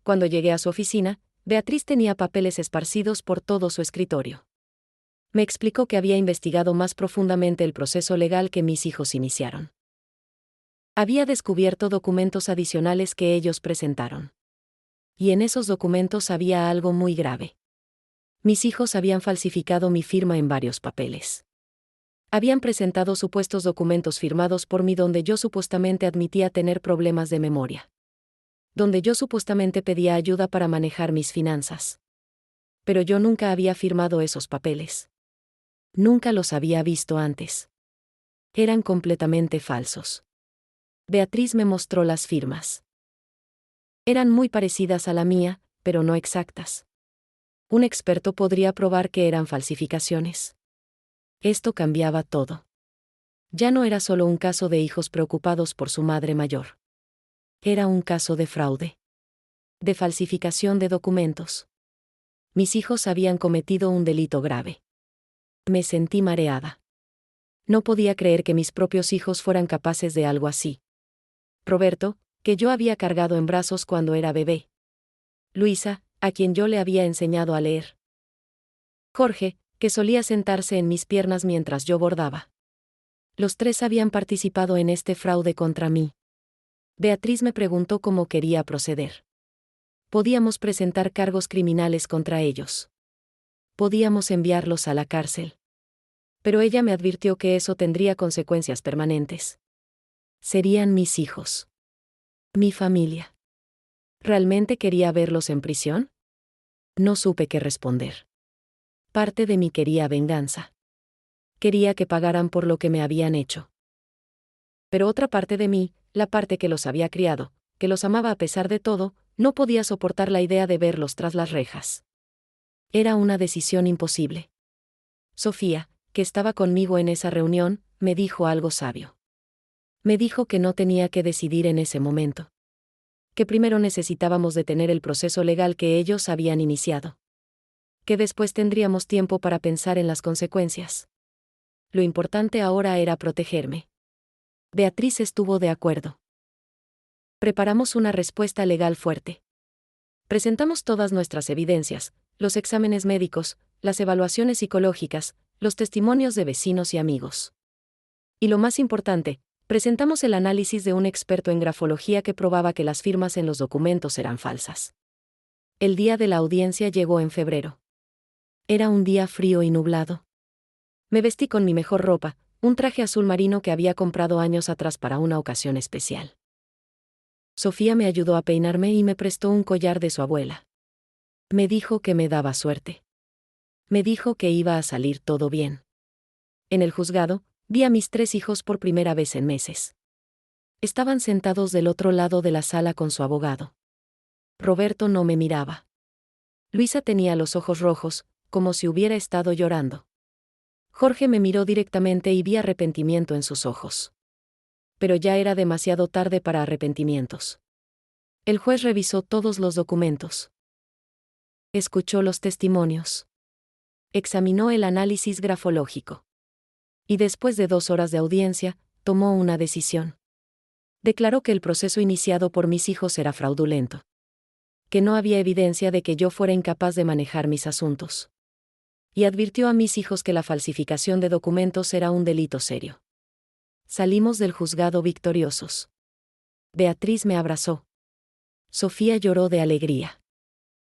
Cuando llegué a su oficina, Beatriz tenía papeles esparcidos por todo su escritorio. Me explicó que había investigado más profundamente el proceso legal que mis hijos iniciaron. Había descubierto documentos adicionales que ellos presentaron. Y en esos documentos había algo muy grave. Mis hijos habían falsificado mi firma en varios papeles. Habían presentado supuestos documentos firmados por mí donde yo supuestamente admitía tener problemas de memoria. Donde yo supuestamente pedía ayuda para manejar mis finanzas. Pero yo nunca había firmado esos papeles. Nunca los había visto antes. Eran completamente falsos. Beatriz me mostró las firmas. Eran muy parecidas a la mía, pero no exactas. Un experto podría probar que eran falsificaciones. Esto cambiaba todo. Ya no era solo un caso de hijos preocupados por su madre mayor. Era un caso de fraude. De falsificación de documentos. Mis hijos habían cometido un delito grave. Me sentí mareada. No podía creer que mis propios hijos fueran capaces de algo así. Roberto, que yo había cargado en brazos cuando era bebé. Luisa, a quien yo le había enseñado a leer. Jorge, que solía sentarse en mis piernas mientras yo bordaba. Los 3 habían participado en este fraude contra mí. Beatriz me preguntó cómo quería proceder. Podíamos presentar cargos criminales contra ellos. Podíamos enviarlos a la cárcel. Pero ella me advirtió que eso tendría consecuencias permanentes. Serían mis hijos. Mi familia. ¿Realmente quería verlos en prisión? No supe qué responder. Parte de mí quería venganza. Quería que pagaran por lo que me habían hecho. Pero otra parte de mí, la parte que los había criado, que los amaba a pesar de todo, no podía soportar la idea de verlos tras las rejas. Era una decisión imposible. Sofía, que estaba conmigo en esa reunión, me dijo algo sabio. Me dijo que no tenía que decidir en ese momento. Que primero necesitábamos detener el proceso legal que ellos habían iniciado. Que después tendríamos tiempo para pensar en las consecuencias. Lo importante ahora era protegerme. Beatriz estuvo de acuerdo. Preparamos una respuesta legal fuerte. Presentamos todas nuestras evidencias, los exámenes médicos, las evaluaciones psicológicas, los testimonios de vecinos y amigos. Y lo más importante, presentamos el análisis de un experto en grafología que probaba que las firmas en los documentos eran falsas. El día de la audiencia llegó en febrero. Era un día frío y nublado. Me vestí con mi mejor ropa, un traje azul marino que había comprado años atrás para una ocasión especial. Sofía me ayudó a peinarme y me prestó un collar de su abuela. Me dijo que me daba suerte. Me dijo que iba a salir todo bien. En el juzgado, vi a mis 3 hijos por primera vez en meses. Estaban sentados del otro lado de la sala con su abogado. Roberto no me miraba. Luisa tenía los ojos rojos, como si hubiera estado llorando. Jorge me miró directamente y vi arrepentimiento en sus ojos. Pero ya era demasiado tarde para arrepentimientos. El juez revisó todos los documentos. Escuchó los testimonios. Examinó el análisis grafológico. Y después de 2 horas de audiencia, tomó una decisión. Declaró que el proceso iniciado por mis hijos era fraudulento. Que no había evidencia de que yo fuera incapaz de manejar mis asuntos. Y advirtió a mis hijos que la falsificación de documentos era un delito serio. Salimos del juzgado victoriosos. Beatriz me abrazó. Sofía lloró de alegría.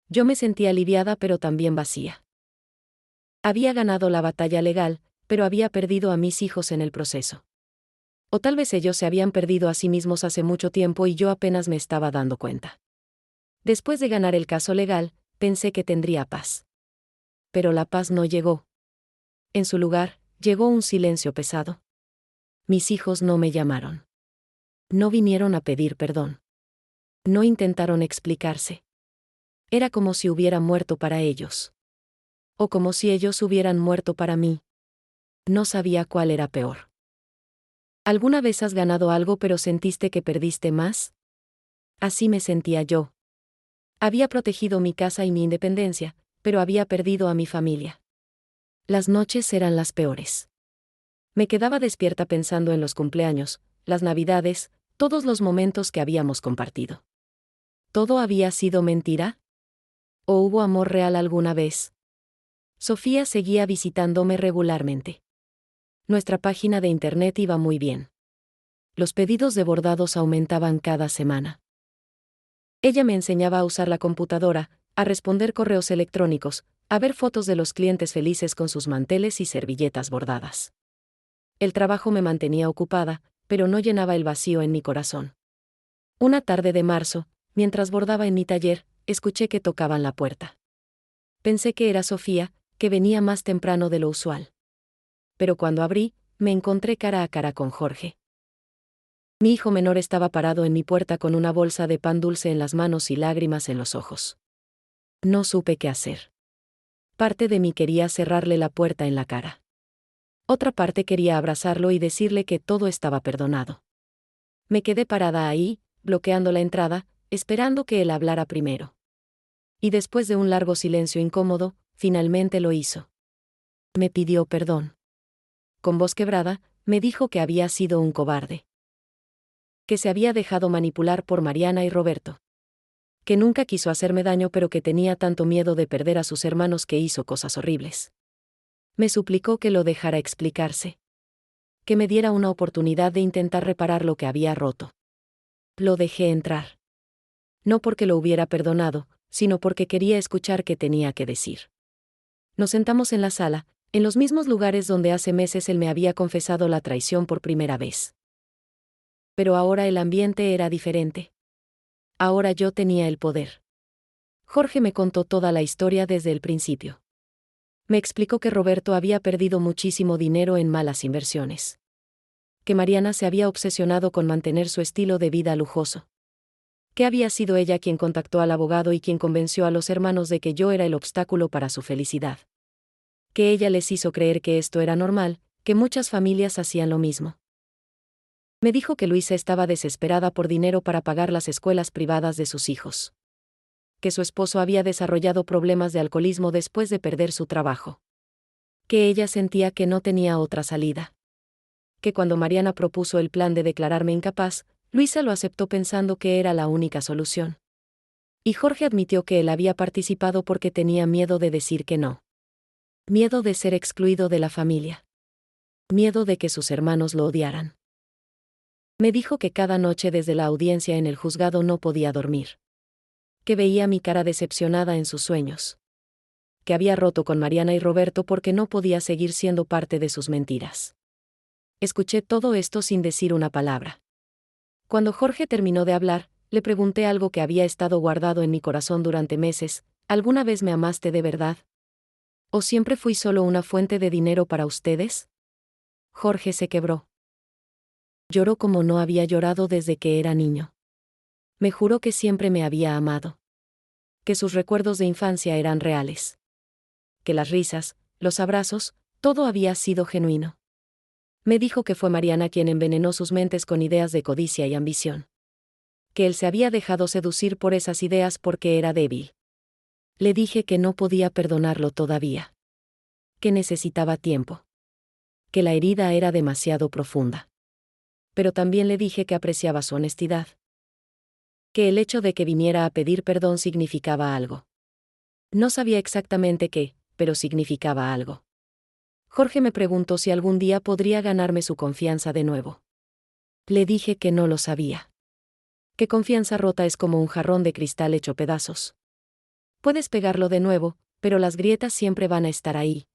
Yo me sentía aliviada pero también vacía. Había ganado la batalla legal, pero había perdido a mis hijos en el proceso. O tal vez ellos se habían perdido a sí mismos hace mucho tiempo y yo apenas me estaba dando cuenta. Después de ganar el caso legal, pensé que tendría paz. Pero la paz no llegó. En su lugar, llegó un silencio pesado. Mis hijos no me llamaron. No vinieron a pedir perdón. No intentaron explicarse. Era como si hubiera muerto para ellos. O como si ellos hubieran muerto para mí. No sabía cuál era peor. ¿Alguna vez has ganado algo pero sentiste que perdiste más? Así me sentía yo. Había protegido mi casa y mi independencia, pero había perdido a mi familia. Las noches eran las peores. Me quedaba despierta pensando en los cumpleaños, las navidades, todos los momentos que habíamos compartido. ¿Todo había sido mentira? ¿O hubo amor real alguna vez? Sofía seguía visitándome regularmente. Nuestra página de internet iba muy bien. Los pedidos de bordados aumentaban cada semana. Ella me enseñaba a usar la computadora, a responder correos electrónicos, a ver fotos de los clientes felices con sus manteles y servilletas bordadas. El trabajo me mantenía ocupada, pero no llenaba el vacío en mi corazón. Una tarde de marzo, mientras bordaba en mi taller, escuché que tocaban la puerta. Pensé que era Sofía, que venía más temprano de lo usual. Pero cuando abrí, me encontré cara a cara con Jorge. Mi hijo menor estaba parado en mi puerta con una bolsa de pan dulce en las manos y lágrimas en los ojos. No supe qué hacer. Parte de mí quería cerrarle la puerta en la cara. Otra parte quería abrazarlo y decirle que todo estaba perdonado. Me quedé parada ahí, bloqueando la entrada, esperando que él hablara primero. Y después de un largo silencio incómodo, finalmente lo hizo. Me pidió perdón. Con voz quebrada, me dijo que había sido un cobarde. Que se había dejado manipular por Mariana y Roberto. Que nunca quiso hacerme daño pero que tenía tanto miedo de perder a sus hermanos que hizo cosas horribles. Me suplicó que lo dejara explicarse. Que me diera una oportunidad de intentar reparar lo que había roto. Lo dejé entrar. No porque lo hubiera perdonado, sino porque quería escuchar qué tenía que decir. Nos sentamos en la sala, en los mismos lugares donde hace meses él me había confesado la traición por primera vez. Pero ahora el ambiente era diferente. Ahora yo tenía el poder. Jorge me contó toda la historia desde el principio. Me explicó que Roberto había perdido muchísimo dinero en malas inversiones. Que Mariana se había obsesionado con mantener su estilo de vida lujoso. Que había sido ella quien contactó al abogado y quien convenció a los hermanos de que yo era el obstáculo para su felicidad. Que ella les hizo creer que esto era normal, que muchas familias hacían lo mismo. Me dijo que Luisa estaba desesperada por dinero para pagar las escuelas privadas de sus hijos. Que su esposo había desarrollado problemas de alcoholismo después de perder su trabajo. Que ella sentía que no tenía otra salida. Que cuando Mariana propuso el plan de declararme incapaz, Luisa lo aceptó pensando que era la única solución. Y Jorge admitió que él había participado porque tenía miedo de decir que no. Miedo de ser excluido de la familia. Miedo de que sus hermanos lo odiaran. Me dijo que cada noche desde la audiencia en el juzgado no podía dormir. Que veía mi cara decepcionada en sus sueños. Que había roto con Mariana y Roberto porque no podía seguir siendo parte de sus mentiras. Escuché todo esto sin decir una palabra. Cuando Jorge terminó de hablar, le pregunté algo que había estado guardado en mi corazón durante meses: ¿alguna vez me amaste de verdad? ¿O siempre fui solo una fuente de dinero para ustedes? Jorge se quebró. Lloró como no había llorado desde que era niño. Me juró que siempre me había amado. Que sus recuerdos de infancia eran reales. Que las risas, los abrazos, todo había sido genuino. Me dijo que fue Mariana quien envenenó sus mentes con ideas de codicia y ambición. Que él se había dejado seducir por esas ideas porque era débil. Le dije que no podía perdonarlo todavía. Que necesitaba tiempo. Que la herida era demasiado profunda. Pero también le dije que apreciaba su honestidad. Que el hecho de que viniera a pedir perdón significaba algo. No sabía exactamente qué, pero significaba algo. Jorge me preguntó si algún día podría ganarme su confianza de nuevo. Le dije que no lo sabía. Que confianza rota es como un jarrón de cristal hecho pedazos. Puedes pegarlo de nuevo, pero las grietas siempre van a estar ahí.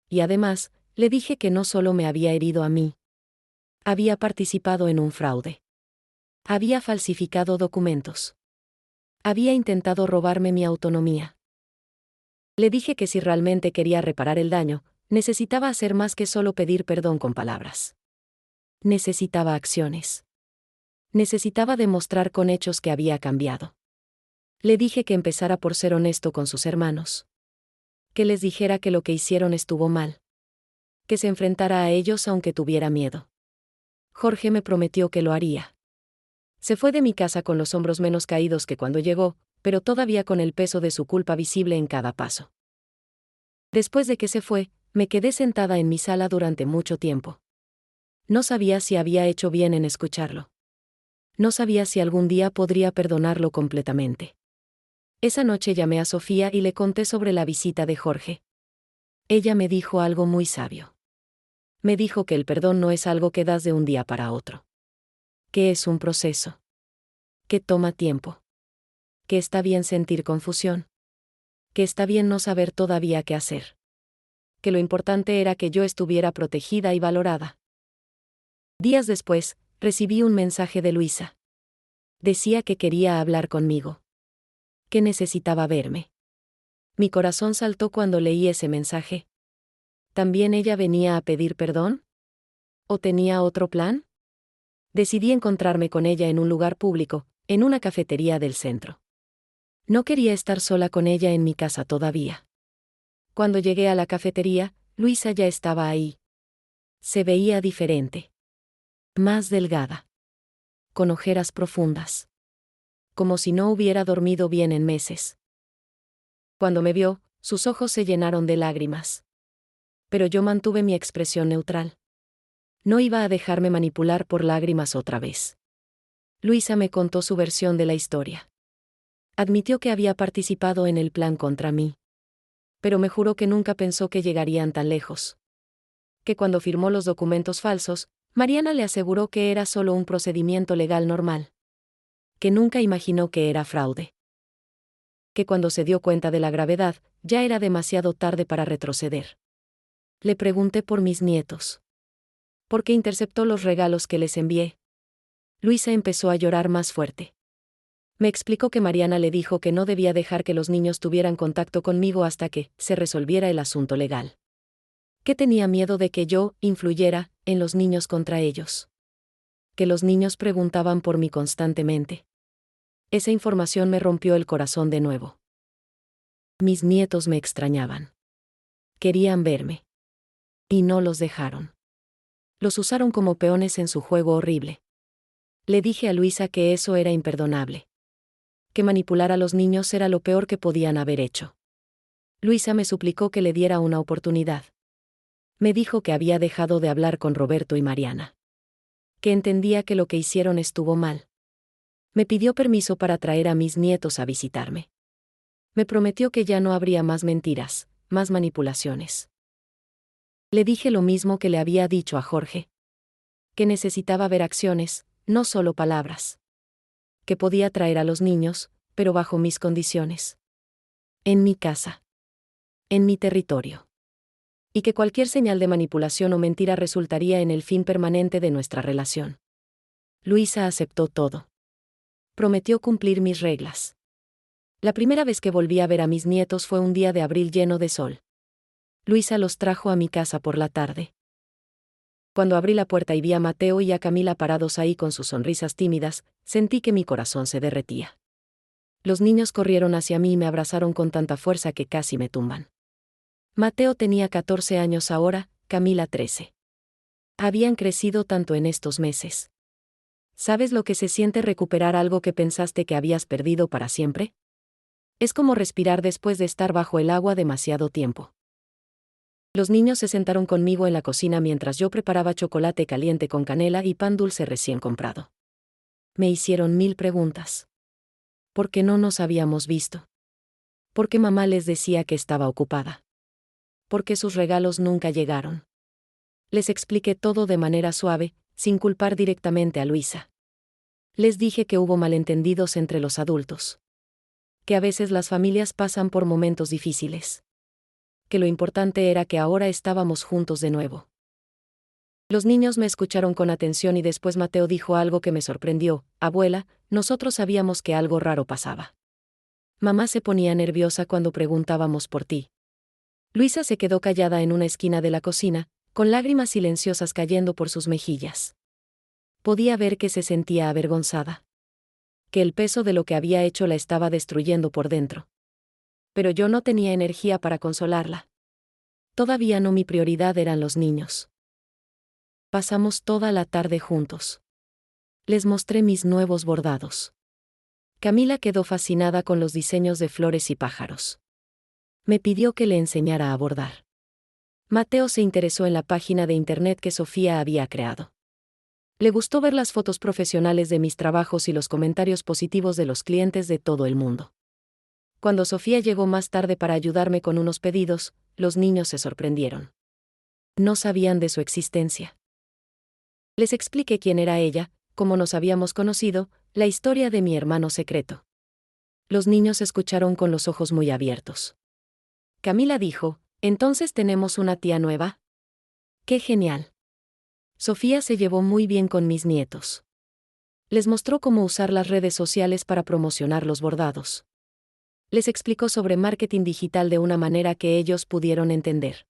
Y además, le dije que no solo me había herido a mí. Había participado en un fraude. Había falsificado documentos. Había intentado robarme mi autonomía. Le dije que si realmente quería reparar el daño, necesitaba hacer más que solo pedir perdón con palabras. Necesitaba acciones. Necesitaba demostrar con hechos que había cambiado. Le dije que empezara por ser honesto con sus hermanos. Que les dijera que lo que hicieron estuvo mal. Que se enfrentara a ellos aunque tuviera miedo. Jorge me prometió que lo haría. Se fue de mi casa con los hombros menos caídos que cuando llegó, pero todavía con el peso de su culpa visible en cada paso. Después de que se fue, me quedé sentada en mi sala durante mucho tiempo. No sabía si había hecho bien en escucharlo. No sabía si algún día podría perdonarlo completamente. Esa noche llamé a Sofía y le conté sobre la visita de Jorge. Ella me dijo algo muy sabio. Me dijo que el perdón no es algo que das de un día para otro. Que es un proceso. Que toma tiempo. Que está bien sentir confusión. Que está bien no saber todavía qué hacer. Que lo importante era que yo estuviera protegida y valorada. Días después, recibí un mensaje de Luisa. Decía que quería hablar conmigo. Que necesitaba verme. Mi corazón saltó cuando leí ese mensaje. ¿También ella venía a pedir perdón? ¿O tenía otro plan? Decidí encontrarme con ella en un lugar público, en una cafetería del centro. No quería estar sola con ella en mi casa todavía. Cuando llegué a la cafetería, Luisa ya estaba ahí. Se veía diferente. Más delgada. Con ojeras profundas. Como si no hubiera dormido bien en meses. Cuando me vio, sus ojos se llenaron de lágrimas. Pero yo mantuve mi expresión neutral. No iba a dejarme manipular por lágrimas otra vez. Luisa me contó su versión de la historia. Admitió que había participado en el plan contra mí. Pero me juró que nunca pensó que llegarían tan lejos. Que cuando firmó los documentos falsos, Mariana le aseguró que era solo un procedimiento legal normal. Que nunca imaginó que era fraude. Que cuando se dio cuenta de la gravedad, ya era demasiado tarde para retroceder. Le pregunté por mis nietos. ¿Por qué interceptó los regalos que les envié? Luisa empezó a llorar más fuerte. Me explicó que Mariana le dijo que no debía dejar que los niños tuvieran contacto conmigo hasta que se resolviera el asunto legal. Que tenía miedo de que yo influyera en los niños contra ellos. Que los niños preguntaban por mí constantemente. Esa información me rompió el corazón de nuevo. Mis nietos me extrañaban. Querían verme. Y no los dejaron. Los usaron como peones en su juego horrible. Le dije a Luisa que eso era imperdonable. Que manipular a los niños era lo peor que podían haber hecho. Luisa me suplicó que le diera una oportunidad. Me dijo que había dejado de hablar con Roberto y Mariana. Que entendía que lo que hicieron estuvo mal. Me pidió permiso para traer a mis nietos a visitarme. Me prometió que ya no habría más mentiras, más manipulaciones. Le dije lo mismo que le había dicho a Jorge. Que necesitaba ver acciones, no solo palabras. Que podía traer a los niños, pero bajo mis condiciones. En mi casa. En mi territorio. Y que cualquier señal de manipulación o mentira resultaría en el fin permanente de nuestra relación. Luisa aceptó todo. Prometió cumplir mis reglas. La primera vez que volví a ver a mis nietos fue un día de abril lleno de sol. Luisa los trajo a mi casa por la tarde. Cuando abrí la puerta y vi a Mateo y a Camila parados ahí con sus sonrisas tímidas, sentí que mi corazón se derretía. Los niños corrieron hacia mí y me abrazaron con tanta fuerza que casi me tumban. Mateo tenía 14 años ahora, Camila 13. Habían crecido tanto en estos meses. ¿Sabes lo que se siente recuperar algo que pensaste que habías perdido para siempre? Es como respirar después de estar bajo el agua demasiado tiempo. Los niños se sentaron conmigo en la cocina mientras yo preparaba chocolate caliente con canela y pan dulce recién comprado. Me hicieron 1000 preguntas. ¿Por qué no nos habíamos visto? ¿Por qué mamá les decía que estaba ocupada? ¿Por qué sus regalos nunca llegaron? Les expliqué todo de manera suave, sin culpar directamente a Luisa. Les dije que hubo malentendidos entre los adultos. Que a veces las familias pasan por momentos difíciles. Que lo importante era que ahora estábamos juntos de nuevo. Los niños me escucharon con atención y después Mateo dijo algo que me sorprendió: abuela, nosotros sabíamos que algo raro pasaba. Mamá se ponía nerviosa cuando preguntábamos por ti. Luisa se quedó callada en una esquina de la cocina, con lágrimas silenciosas cayendo por sus mejillas. Podía ver que se sentía avergonzada. Que el peso de lo que había hecho la estaba destruyendo por dentro. Pero yo no tenía energía para consolarla. Todavía no, mi prioridad eran los niños. Pasamos toda la tarde juntos. Les mostré mis nuevos bordados. Camila quedó fascinada con los diseños de flores y pájaros. Me pidió que le enseñara a bordar. Mateo se interesó en la página de internet que Sofía había creado. Le gustó ver las fotos profesionales de mis trabajos y los comentarios positivos de los clientes de todo el mundo. Cuando Sofía llegó más tarde para ayudarme con unos pedidos, los niños se sorprendieron. No sabían de su existencia. Les expliqué quién era ella, cómo nos habíamos conocido, la historia de mi hermano secreto. Los niños escucharon con los ojos muy abiertos. Camila dijo: ¿entonces tenemos una tía nueva? ¡Qué genial! Sofía se llevó muy bien con mis nietos. Les mostró cómo usar las redes sociales para promocionar los bordados. Les explicó sobre marketing digital de una manera que ellos pudieron entender.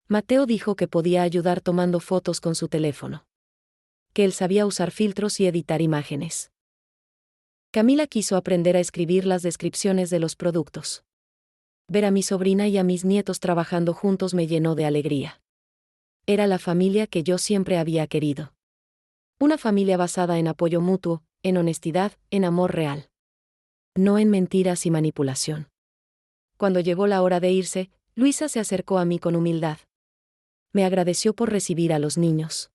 Mateo dijo que podía ayudar tomando fotos con su teléfono. Que él sabía usar filtros y editar imágenes. Camila quiso aprender a escribir las descripciones de los productos. Ver a mi sobrina y a mis nietos trabajando juntos me llenó de alegría. Era la familia que yo siempre había querido. Una familia basada en apoyo mutuo, en honestidad, en amor real. No en mentiras y manipulación. Cuando llegó la hora de irse, Luisa se acercó a mí con humildad. Me agradeció por recibir a los niños.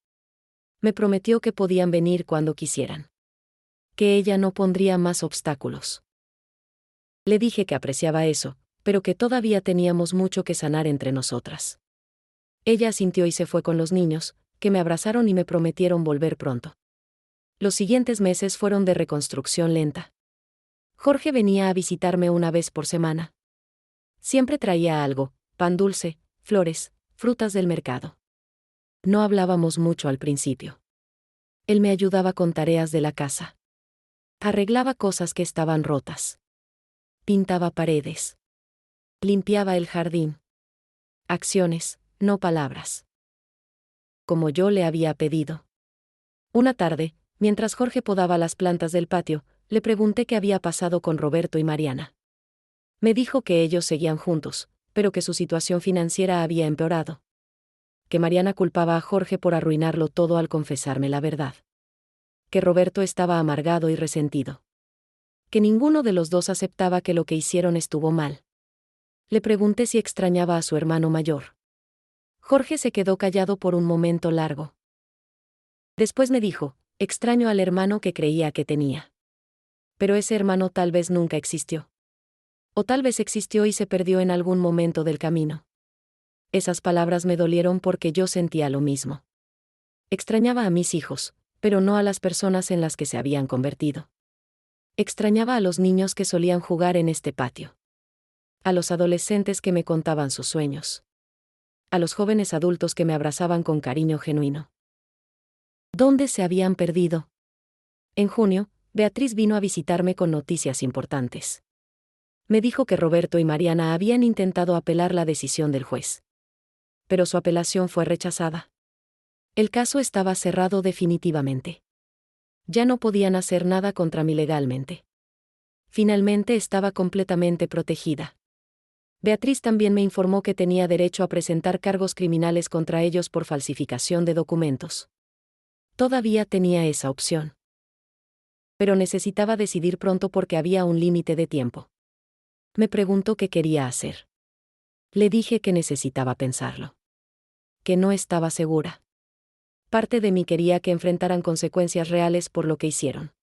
Me prometió que podían venir cuando quisieran. Que ella no pondría más obstáculos. Le dije que apreciaba eso, pero que todavía teníamos mucho que sanar entre nosotras. Ella asintió y se fue con los niños, que me abrazaron y me prometieron volver pronto. Los siguientes meses fueron de reconstrucción lenta. Jorge venía a visitarme una vez por semana. Siempre traía algo: pan dulce, flores, frutas del mercado. No hablábamos mucho al principio. Él me ayudaba con tareas de la casa. Arreglaba cosas que estaban rotas. Pintaba paredes. Limpiaba el jardín. Acciones, no palabras. Como yo le había pedido. Una tarde, mientras Jorge podaba las plantas del patio, le pregunté qué había pasado con Roberto y Mariana. Me dijo que ellos seguían juntos, pero que su situación financiera había empeorado. Que Mariana culpaba a Jorge por arruinarlo todo al confesarme la verdad. Que Roberto estaba amargado y resentido. Que ninguno de los dos aceptaba que lo que hicieron estuvo mal. Le pregunté si extrañaba a su hermano mayor. Jorge se quedó callado por un momento largo. Después me dijo, extraño al hermano que creía que tenía. Pero ese hermano tal vez nunca existió. O tal vez existió y se perdió en algún momento del camino. Esas palabras me dolieron porque yo sentía lo mismo. Extrañaba a mis hijos, pero no a las personas en las que se habían convertido. Extrañaba a los niños que solían jugar en este patio. A los adolescentes que me contaban sus sueños. A los jóvenes adultos que me abrazaban con cariño genuino. ¿Dónde se habían perdido? En junio, Beatriz vino a visitarme con noticias importantes. Me dijo que Roberto y Mariana habían intentado apelar la decisión del juez. Pero su apelación fue rechazada. El caso estaba cerrado definitivamente. Ya no podían hacer nada contra mí legalmente. Finalmente estaba completamente protegida. Beatriz también me informó que tenía derecho a presentar cargos criminales contra ellos por falsificación de documentos. Todavía tenía esa opción. Pero necesitaba decidir pronto porque había un límite de tiempo. Me preguntó qué quería hacer. Le dije que necesitaba pensarlo. Que no estaba segura. Parte de mí quería que enfrentaran consecuencias reales por lo que hicieron.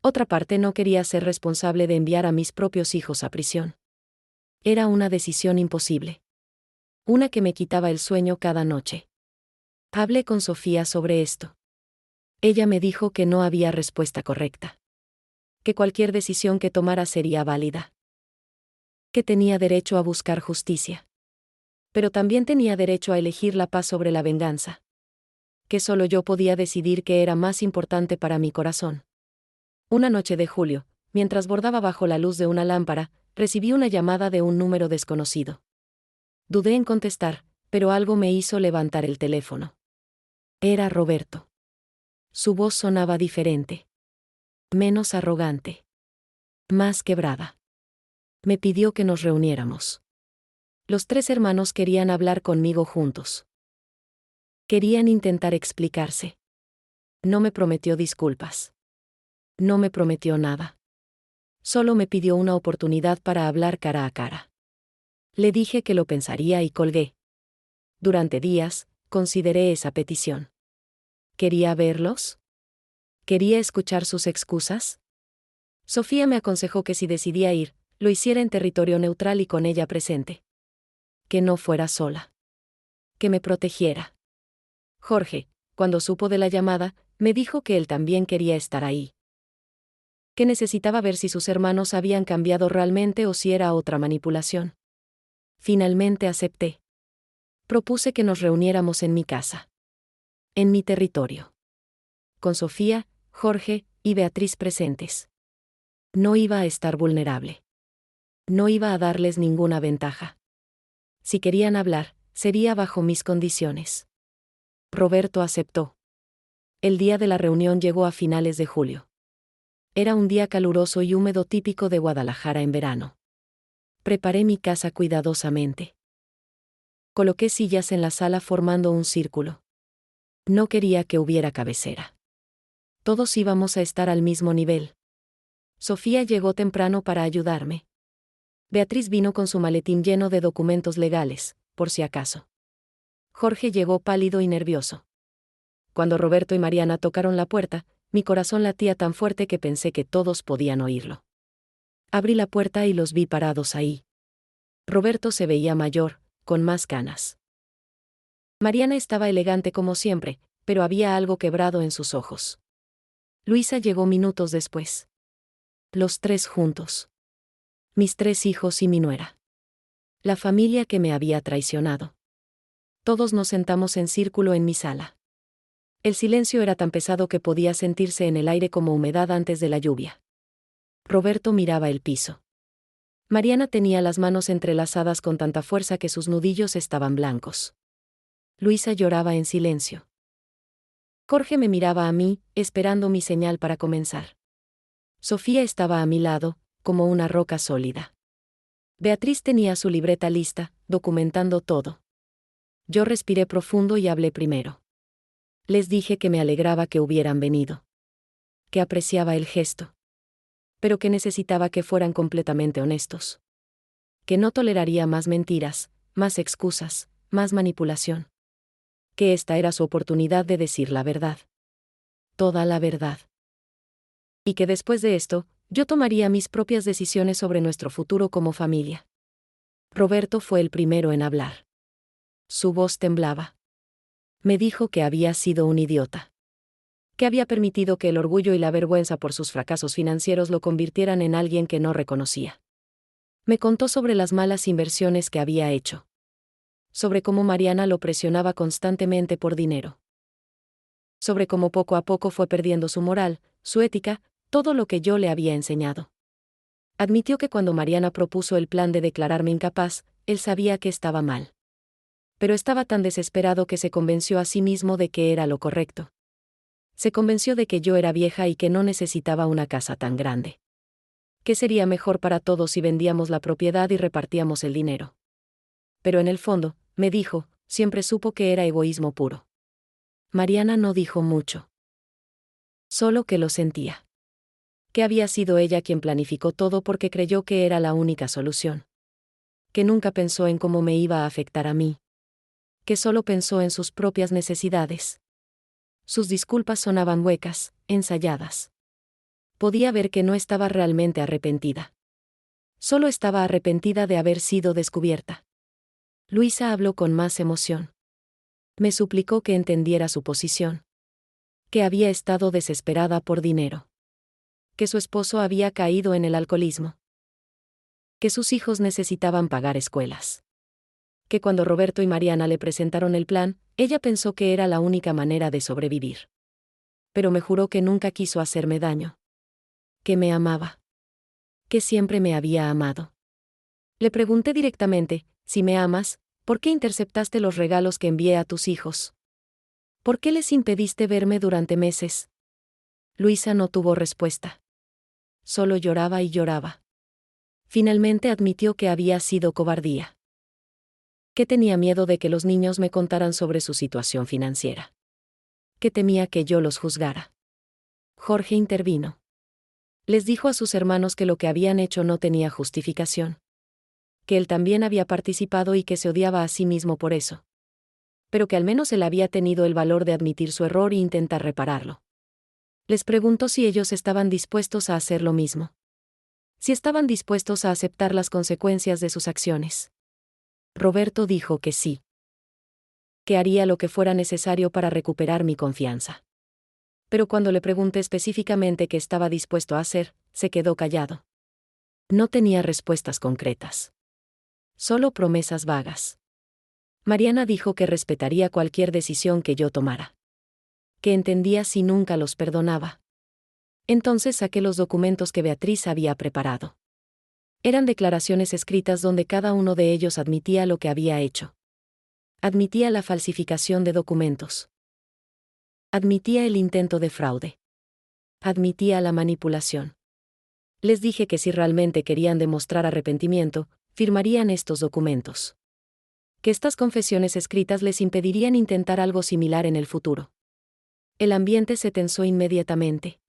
Otra parte no quería ser responsable de enviar a mis propios hijos a prisión. Era una decisión imposible. Una que me quitaba el sueño cada noche. Hablé con Sofía sobre esto. Ella me dijo que no había respuesta correcta. Que cualquier decisión que tomara sería válida. Que tenía derecho a buscar justicia. Pero también tenía derecho a elegir la paz sobre la venganza. Que solo yo podía decidir qué era más importante para mi corazón. Una noche de julio, mientras bordaba bajo la luz de una lámpara, recibí una llamada de un número desconocido. Dudé en contestar, pero algo me hizo levantar el teléfono. Era Roberto. Su voz sonaba diferente. Menos arrogante. Más quebrada. Me pidió que nos reuniéramos. Los tres hermanos querían hablar conmigo juntos. Querían intentar explicarse. No me prometió disculpas. No me prometió nada. Solo me pidió una oportunidad para hablar cara a cara. Le dije que lo pensaría y colgué. Durante días, consideré esa petición. ¿Quería verlos? ¿Quería escuchar sus excusas? Sofía me aconsejó que si decidía ir, lo hiciera en territorio neutral y con ella presente. Que no fuera sola. Que me protegiera. Jorge, cuando supo de la llamada, me dijo que él también quería estar ahí. Que necesitaba ver si sus hermanos habían cambiado realmente o si era otra manipulación. Finalmente acepté. Propuse que nos reuniéramos en mi casa. En mi territorio. Con Sofía, Jorge y Beatriz presentes. No iba a estar vulnerable. No iba a darles ninguna ventaja. Si querían hablar, sería bajo mis condiciones. Roberto aceptó. El día de la reunión llegó a finales de julio. Era un día caluroso y húmedo típico de Guadalajara en verano. Preparé mi casa cuidadosamente. Coloqué sillas en la sala formando un círculo. No quería que hubiera cabecera. Todos íbamos a estar al mismo nivel. Sofía llegó temprano para ayudarme. Beatriz vino con su maletín lleno de documentos legales, por si acaso. Jorge llegó pálido y nervioso. Cuando Roberto y Mariana tocaron la puerta, mi corazón latía tan fuerte que pensé que todos podían oírlo. Abrí la puerta y los vi parados ahí. Roberto se veía mayor, con más canas. Mariana estaba elegante como siempre, pero había algo quebrado en sus ojos. Luisa llegó minutos después. Los tres juntos. Mis tres hijos y mi nuera. La familia que me había traicionado. Todos nos sentamos en círculo en mi sala. El silencio era tan pesado que podía sentirse en el aire como humedad antes de la lluvia. Roberto miraba el piso. Mariana tenía las manos entrelazadas con tanta fuerza que sus nudillos estaban blancos. Luisa lloraba en silencio. Jorge me miraba a mí, esperando mi señal para comenzar. Sofía estaba a mi lado, como una roca sólida. Beatriz tenía su libreta lista, documentando todo. Yo respiré profundo y hablé primero. Les dije que me alegraba que hubieran venido. Que apreciaba el gesto. Pero que necesitaba que fueran completamente honestos. Que no toleraría más mentiras, más excusas, más manipulación. Que esta era su oportunidad de decir la verdad. Toda la verdad. Y que después de esto, yo tomaría mis propias decisiones sobre nuestro futuro como familia. Roberto fue el primero en hablar. Su voz temblaba. Me dijo que había sido un idiota. Que había permitido que el orgullo y la vergüenza por sus fracasos financieros lo convirtieran en alguien que no reconocía. Me contó sobre las malas inversiones que había hecho. Sobre cómo Mariana lo presionaba constantemente por dinero. Sobre cómo poco a poco fue perdiendo su moral, su ética, todo lo que yo le había enseñado. Admitió que cuando Mariana propuso el plan de declararme incapaz, él sabía que estaba mal. Pero estaba tan desesperado que se convenció a sí mismo de que era lo correcto. Se convenció de que yo era vieja y que no necesitaba una casa tan grande. Que sería mejor para todos si vendíamos la propiedad y repartíamos el dinero. Pero en el fondo, me dijo, siempre supo que era egoísmo puro. Mariana no dijo mucho. Solo que lo sentía. Que había sido ella quien planificó todo porque creyó que era la única solución. Que nunca pensó en cómo me iba a afectar a mí. Que solo pensó en sus propias necesidades. Sus disculpas sonaban huecas, ensayadas. Podía ver que no estaba realmente arrepentida. Solo estaba arrepentida de haber sido descubierta. Luisa habló con más emoción. Me suplicó que entendiera su posición. Que había estado desesperada por dinero. Que su esposo había caído en el alcoholismo. Que sus hijos necesitaban pagar escuelas. Que cuando Roberto y Mariana le presentaron el plan, ella pensó que era la única manera de sobrevivir. Pero me juró que nunca quiso hacerme daño. Que me amaba. Que siempre me había amado. Le pregunté directamente, si me amas, ¿por qué interceptaste los regalos que envié a tus hijos? ¿Por qué les impediste verme durante meses? Luisa no tuvo respuesta. Solo lloraba y lloraba. Finalmente admitió que había sido cobardía. Que tenía miedo de que los niños me contaran sobre su situación financiera. Que temía que yo los juzgara. Jorge intervino. Les dijo a sus hermanos que lo que habían hecho no tenía justificación. Que él también había participado y que se odiaba a sí mismo por eso. Pero que al menos él había tenido el valor de admitir su error e intentar repararlo. Les preguntó si ellos estaban dispuestos a hacer lo mismo. Si estaban dispuestos a aceptar las consecuencias de sus acciones. Roberto dijo que sí. Que haría lo que fuera necesario para recuperar mi confianza. Pero cuando le pregunté específicamente qué estaba dispuesto a hacer, se quedó callado. No tenía respuestas concretas. Solo promesas vagas. Mariana dijo que respetaría cualquier decisión que yo tomara. Que entendía si nunca los perdonaba. Entonces saqué los documentos que Beatriz había preparado. Eran declaraciones escritas donde cada uno de ellos admitía lo que había hecho. Admitía la falsificación de documentos. Admitía el intento de fraude. Admitía la manipulación. Les dije que si realmente querían demostrar arrepentimiento, firmarían estos documentos. Que estas confesiones escritas les impedirían intentar algo similar en el futuro. El ambiente se tensó inmediatamente.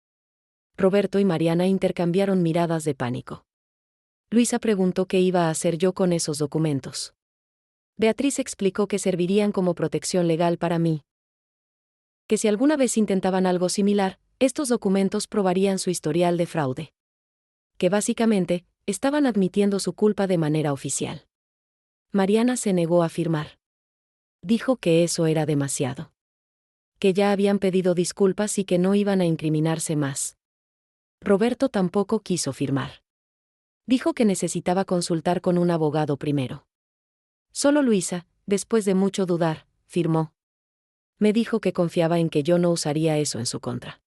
Roberto y Mariana intercambiaron miradas de pánico. Luisa preguntó qué iba a hacer yo con esos documentos. Beatriz explicó que servirían como protección legal para mí. Que si alguna vez intentaban algo similar, estos documentos probarían su historial de fraude. Que básicamente, estaban admitiendo su culpa de manera oficial. Mariana se negó a firmar. Dijo que eso era demasiado. Que ya habían pedido disculpas y que no iban a incriminarse más. Roberto tampoco quiso firmar. Dijo que necesitaba consultar con un abogado primero. Solo Luisa, después de mucho dudar, firmó. Me dijo que confiaba en que yo no usaría eso en su contra.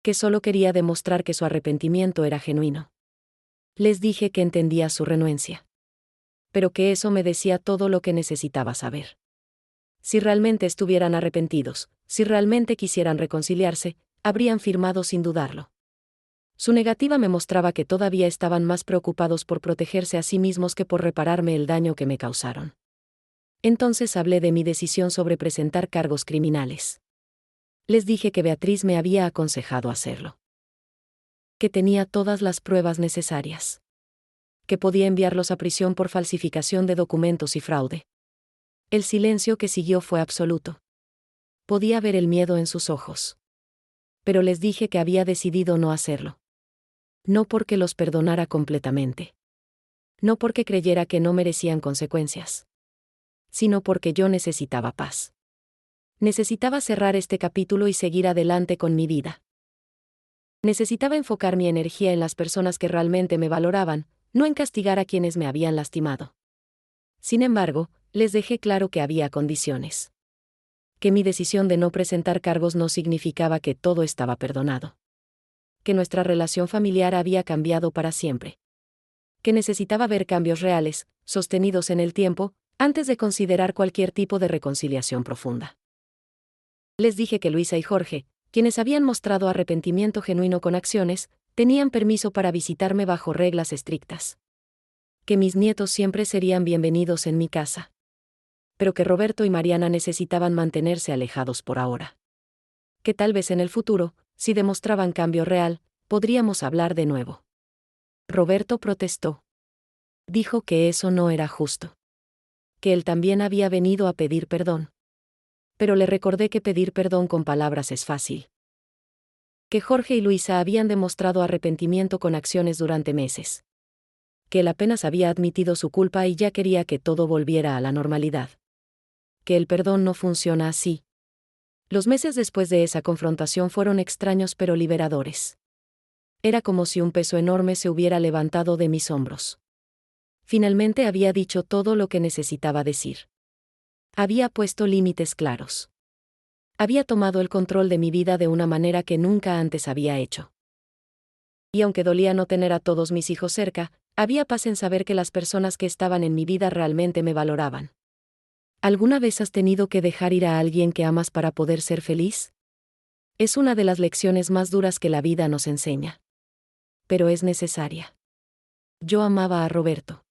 Que solo quería demostrar que su arrepentimiento era genuino. Les dije que entendía su renuencia. Pero que eso me decía todo lo que necesitaba saber. Si realmente estuvieran arrepentidos, si realmente quisieran reconciliarse, habrían firmado sin dudarlo. Su negativa me mostraba que todavía estaban más preocupados por protegerse a sí mismos que por repararme el daño que me causaron. Entonces hablé de mi decisión sobre presentar cargos criminales. Les dije que Beatriz me había aconsejado hacerlo. Que tenía todas las pruebas necesarias. Que podía enviarlos a prisión por falsificación de documentos y fraude. El silencio que siguió fue absoluto. Podía ver el miedo en sus ojos. Pero les dije que había decidido no hacerlo. No porque los perdonara completamente. No porque creyera que no merecían consecuencias. Sino porque yo necesitaba paz. Necesitaba cerrar este capítulo y seguir adelante con mi vida. Necesitaba enfocar mi energía en las personas que realmente me valoraban, no en castigar a quienes me habían lastimado. Sin embargo, les dejé claro que había condiciones. Que mi decisión de no presentar cargos no significaba que todo estaba perdonado. Que nuestra relación familiar había cambiado para siempre. Que necesitaba ver cambios reales, sostenidos en el tiempo, antes de considerar cualquier tipo de reconciliación profunda. Les dije que Luisa y Jorge, quienes habían mostrado arrepentimiento genuino con acciones, tenían permiso para visitarme bajo reglas estrictas. Que mis nietos siempre serían bienvenidos en mi casa. Pero que Roberto y Mariana necesitaban mantenerse alejados por ahora. Que tal vez en el futuro, si demostraban cambio real, podríamos hablar de nuevo. Roberto protestó. Dijo que eso no era justo. Que él también había venido a pedir perdón. Pero le recordé que pedir perdón con palabras es fácil. Que Jorge y Luisa habían demostrado arrepentimiento con acciones durante meses. Que él apenas había admitido su culpa y ya quería que todo volviera a la normalidad. Que el perdón no funciona así. Los meses después de esa confrontación fueron extraños pero liberadores. Era como si un peso enorme se hubiera levantado de mis hombros. Finalmente había dicho todo lo que necesitaba decir. Había puesto límites claros. Había tomado el control de mi vida de una manera que nunca antes había hecho. Y aunque dolía no tener a todos mis hijos cerca, había paz en saber que las personas que estaban en mi vida realmente me valoraban. ¿Alguna vez has tenido que dejar ir a alguien que amas para poder ser feliz? Es una de las lecciones más duras que la vida nos enseña. Pero es necesaria. Yo amaba a Roberto.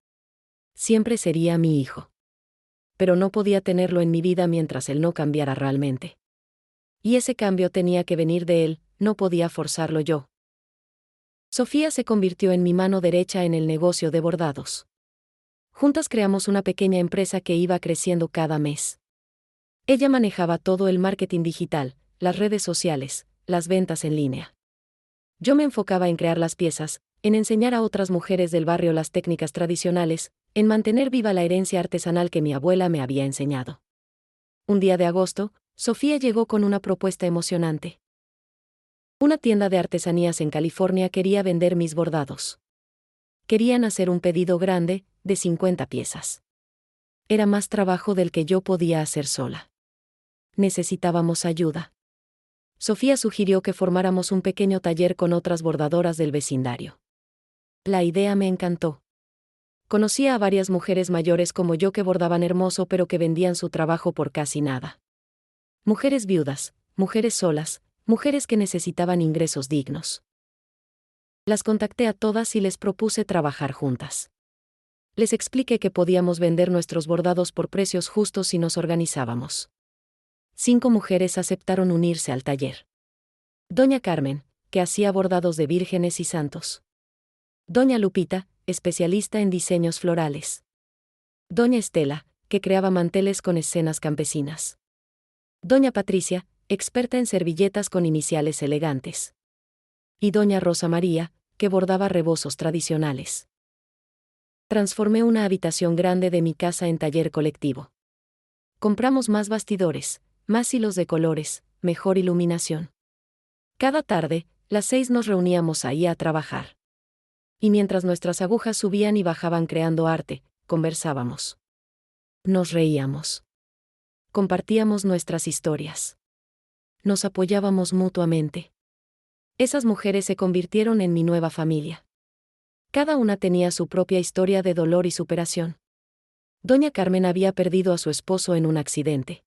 Siempre sería mi hijo. Pero no podía tenerlo en mi vida mientras él no cambiara realmente. Y ese cambio tenía que venir de él, no podía forzarlo yo. Sofía se convirtió en mi mano derecha en el negocio de bordados. Juntas creamos una pequeña empresa que iba creciendo cada mes. Ella manejaba todo el marketing digital, las redes sociales, las ventas en línea. Yo me enfocaba en crear las piezas, en enseñar a otras mujeres del barrio las técnicas tradicionales, en mantener viva la herencia artesanal que mi abuela me había enseñado. Un día de agosto, Sofía llegó con una propuesta emocionante. Una tienda de artesanías en California quería vender mis bordados. Querían hacer un pedido grande, de 50 piezas. Era más trabajo del que yo podía hacer sola. Necesitábamos ayuda. Sofía sugirió que formáramos un pequeño taller con otras bordadoras del vecindario. La idea me encantó. Conocía a varias mujeres mayores como yo que bordaban hermoso pero que vendían su trabajo por casi nada. Mujeres viudas, mujeres solas, mujeres que necesitaban ingresos dignos. Las contacté a todas y les propuse trabajar juntas. Les expliqué que podíamos vender nuestros bordados por precios justos si nos organizábamos. 5 mujeres aceptaron unirse al taller. Doña Carmen, que hacía bordados de vírgenes y santos. Doña Lupita, especialista en diseños florales. Doña Estela, que creaba manteles con escenas campesinas. Doña Patricia, experta en servilletas con iniciales elegantes. Y Doña Rosa María, que bordaba rebozos tradicionales. Transformé una habitación grande de mi casa en taller colectivo. Compramos más bastidores, más hilos de colores, mejor iluminación. Cada tarde, las 6 nos reuníamos ahí a trabajar. Y mientras nuestras agujas subían y bajaban creando arte, conversábamos. Nos reíamos. Compartíamos nuestras historias. Nos apoyábamos mutuamente. Esas mujeres se convirtieron en mi nueva familia. Cada una tenía su propia historia de dolor y superación. Doña Carmen había perdido a su esposo en un accidente.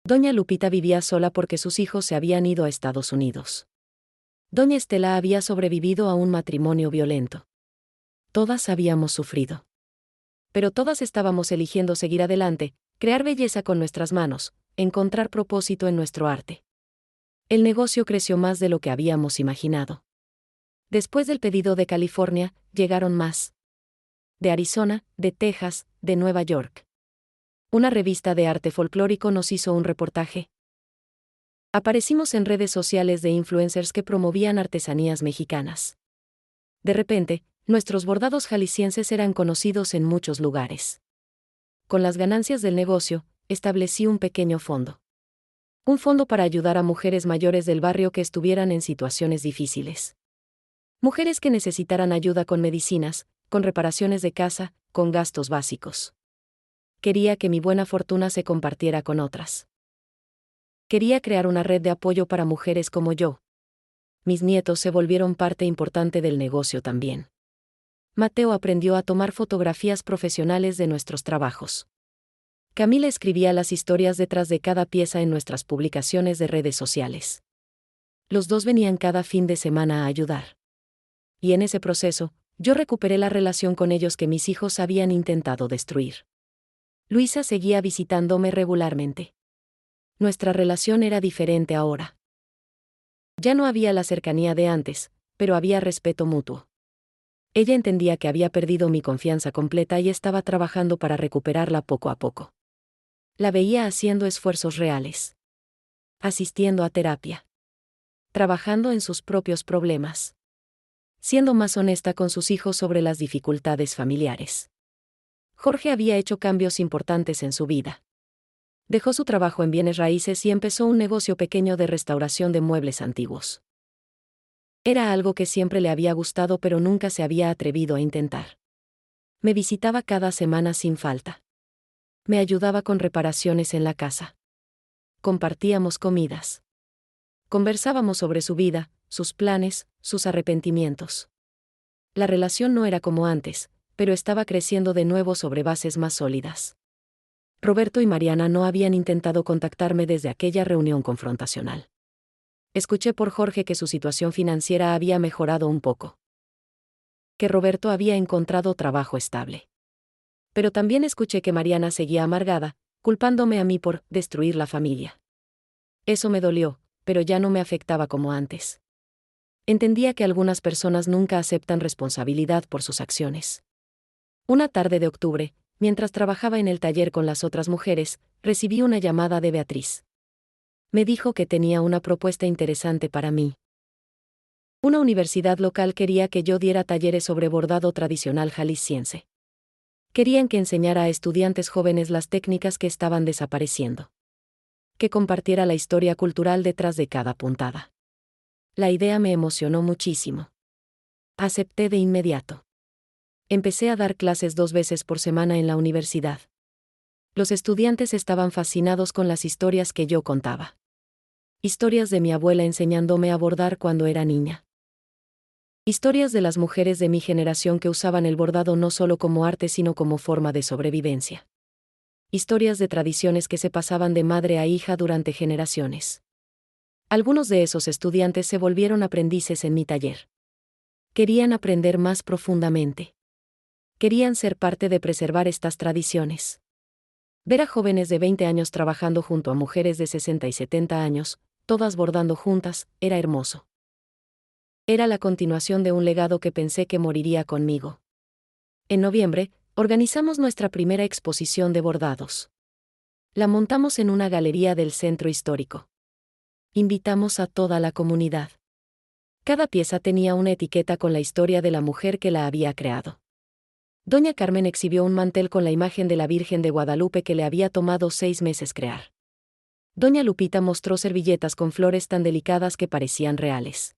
Doña Lupita vivía sola porque sus hijos se habían ido a Estados Unidos. Doña Estela había sobrevivido a un matrimonio violento. Todas habíamos sufrido. Pero todas estábamos eligiendo seguir adelante, crear belleza con nuestras manos, encontrar propósito en nuestro arte. El negocio creció más de lo que habíamos imaginado. Después del pedido de California, llegaron más. De Arizona, de Texas, de Nueva York. Una revista de arte folclórico nos hizo un reportaje. Aparecimos en redes sociales de influencers que promovían artesanías mexicanas. De repente, nuestros bordados jaliscienses eran conocidos en muchos lugares. Con las ganancias del negocio, establecí un pequeño fondo. Un fondo para ayudar a mujeres mayores del barrio que estuvieran en situaciones difíciles. Mujeres que necesitaran ayuda con medicinas, con reparaciones de casa, con gastos básicos. Quería que mi buena fortuna se compartiera con otras. Quería crear una red de apoyo para mujeres como yo. Mis nietos se volvieron parte importante del negocio también. Mateo aprendió a tomar fotografías profesionales de nuestros trabajos. Camila escribía las historias detrás de cada pieza en nuestras publicaciones de redes sociales. Los dos venían cada fin de semana a ayudar. Y en ese proceso, yo recuperé la relación con ellos que mis hijos habían intentado destruir. Luisa seguía visitándome regularmente. Nuestra relación era diferente ahora. Ya no había la cercanía de antes, pero había respeto mutuo. Ella entendía que había perdido mi confianza completa y estaba trabajando para recuperarla poco a poco. La veía haciendo esfuerzos reales. Asistiendo a terapia. Trabajando en sus propios problemas. Siendo más honesta con sus hijos sobre las dificultades familiares. Jorge había hecho cambios importantes en su vida. Dejó su trabajo en bienes raíces y empezó un negocio pequeño de restauración de muebles antiguos. Era algo que siempre le había gustado pero nunca se había atrevido a intentar. Me visitaba cada semana sin falta. Me ayudaba con reparaciones en la casa. Compartíamos comidas. Conversábamos sobre su vida, sus planes, sus arrepentimientos. La relación no era como antes, pero estaba creciendo de nuevo sobre bases más sólidas. Roberto y Mariana no habían intentado contactarme desde aquella reunión confrontacional. Escuché por Jorge que su situación financiera había mejorado un poco. Que Roberto había encontrado trabajo estable. Pero también escuché que Mariana seguía amargada, culpándome a mí por destruir la familia. Eso me dolió, pero ya no me afectaba como antes. Entendía que algunas personas nunca aceptan responsabilidad por sus acciones. Una tarde de octubre, mientras trabajaba en el taller con las otras mujeres, recibí una llamada de Beatriz. Me dijo que tenía una propuesta interesante para mí. Una universidad local quería que yo diera talleres sobre bordado tradicional jalisciense. Querían que enseñara a estudiantes jóvenes las técnicas que estaban desapareciendo. Que compartiera la historia cultural detrás de cada puntada. La idea me emocionó muchísimo. Acepté de inmediato. Empecé a dar clases 2 veces por semana en la universidad. Los estudiantes estaban fascinados con las historias que yo contaba. Historias de mi abuela enseñándome a bordar cuando era niña. Historias de las mujeres de mi generación que usaban el bordado no solo como arte sino como forma de sobrevivencia. Historias de tradiciones que se pasaban de madre a hija durante generaciones. Algunos de esos estudiantes se volvieron aprendices en mi taller. Querían aprender más profundamente. Querían ser parte de preservar estas tradiciones. Ver a jóvenes de 20 años trabajando junto a mujeres de 60 y 70 años, todas bordando juntas, era hermoso. Era la continuación de un legado que pensé que moriría conmigo. En noviembre, organizamos nuestra primera exposición de bordados. La montamos en una galería del centro histórico. Invitamos a toda la comunidad. Cada pieza tenía una etiqueta con la historia de la mujer que la había creado. Doña Carmen exhibió un mantel con la imagen de la Virgen de Guadalupe que le había tomado 6 meses crear. Doña Lupita mostró servilletas con flores tan delicadas que parecían reales.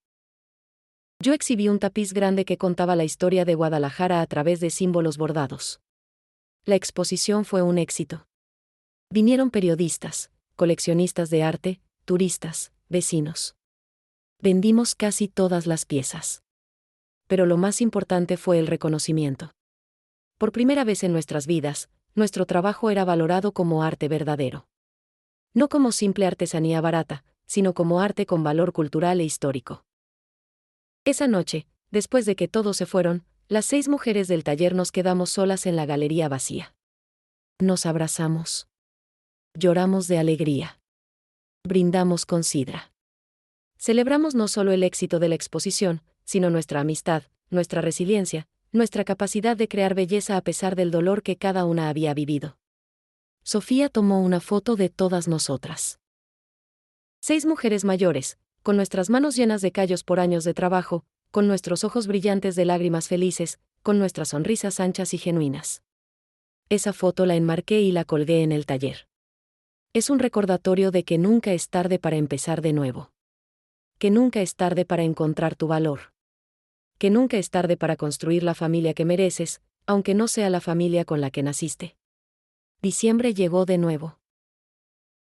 Yo exhibí un tapiz grande que contaba la historia de Guadalajara a través de símbolos bordados. La exposición fue un éxito. Vinieron periodistas, coleccionistas de arte, turistas, vecinos. Vendimos casi todas las piezas. Pero lo más importante fue el reconocimiento. Por primera vez en nuestras vidas, nuestro trabajo era valorado como arte verdadero. No como simple artesanía barata, sino como arte con valor cultural e histórico. Esa noche, después de que todos se fueron, las 6 mujeres del taller nos quedamos solas en la galería vacía. Nos abrazamos. Lloramos de alegría. Brindamos con sidra. Celebramos no solo el éxito de la exposición, sino nuestra amistad, nuestra resiliencia, nuestra capacidad de crear belleza a pesar del dolor que cada una había vivido. Sofía tomó una foto de todas nosotras. 6 mujeres mayores, con nuestras manos llenas de callos por años de trabajo, con nuestros ojos brillantes de lágrimas felices, con nuestras sonrisas anchas y genuinas. Esa foto la enmarqué y la colgué en el taller. Es un recordatorio de que nunca es tarde para empezar de nuevo. Que nunca es tarde para encontrar tu valor. Que nunca es tarde para construir la familia que mereces, aunque no sea la familia con la que naciste. Diciembre llegó de nuevo.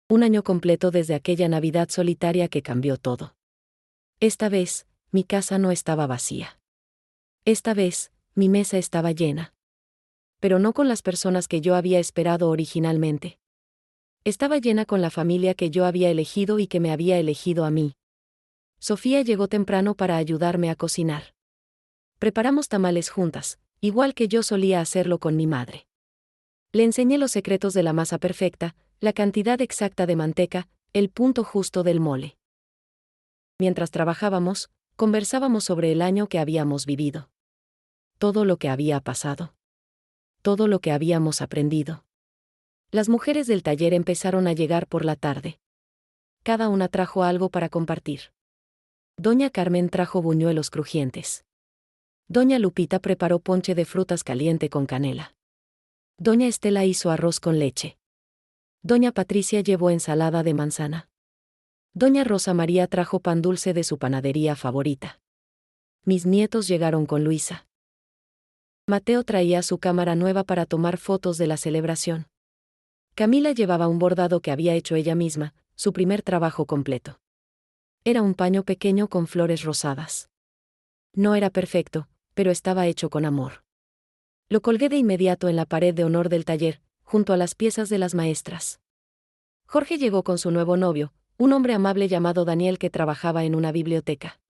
Un año completo desde aquella Navidad solitaria que cambió todo. Esta vez, mi casa no estaba vacía. Esta vez, mi mesa estaba llena. Pero no con las personas que yo había esperado originalmente. Estaba llena con la familia que yo había elegido y que me había elegido a mí. Sofía llegó temprano para ayudarme a cocinar. Preparamos tamales juntas, igual que yo solía hacerlo con mi madre. Le enseñé los secretos de la masa perfecta, la cantidad exacta de manteca, el punto justo del mole. Mientras trabajábamos, conversábamos sobre el año que habíamos vivido. Todo lo que había pasado. Todo lo que habíamos aprendido. Las mujeres del taller empezaron a llegar por la tarde. Cada una trajo algo para compartir. Doña Carmen trajo buñuelos crujientes. Doña Lupita preparó ponche de frutas caliente con canela. Doña Estela hizo arroz con leche. Doña Patricia llevó ensalada de manzana. Doña Rosa María trajo pan dulce de su panadería favorita. Mis nietos llegaron con Luisa. Mateo traía su cámara nueva para tomar fotos de la celebración. Camila llevaba un bordado que había hecho ella misma, su primer trabajo completo. Era un paño pequeño con flores rosadas. No era perfecto, pero estaba hecho con amor. Lo colgué de inmediato en la pared de honor del taller, junto a las piezas de las maestras. Jorge llegó con su nuevo novio, un hombre amable llamado Daniel que trabajaba en una biblioteca.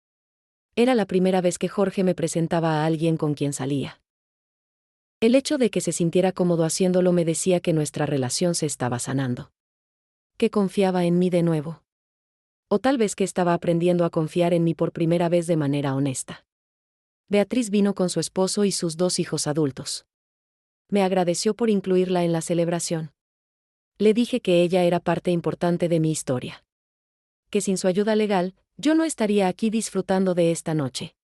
Era la primera vez que Jorge me presentaba a alguien con quien salía. El hecho de que se sintiera cómodo haciéndolo me decía que nuestra relación se estaba sanando. Que confiaba en mí de nuevo. O tal vez que estaba aprendiendo a confiar en mí por primera vez de manera honesta. Beatriz vino con su esposo y sus 2 hijos adultos. Me agradeció por incluirla en la celebración. Le dije que ella era parte importante de mi historia. Que sin su ayuda legal, yo no estaría aquí disfrutando de esta noche.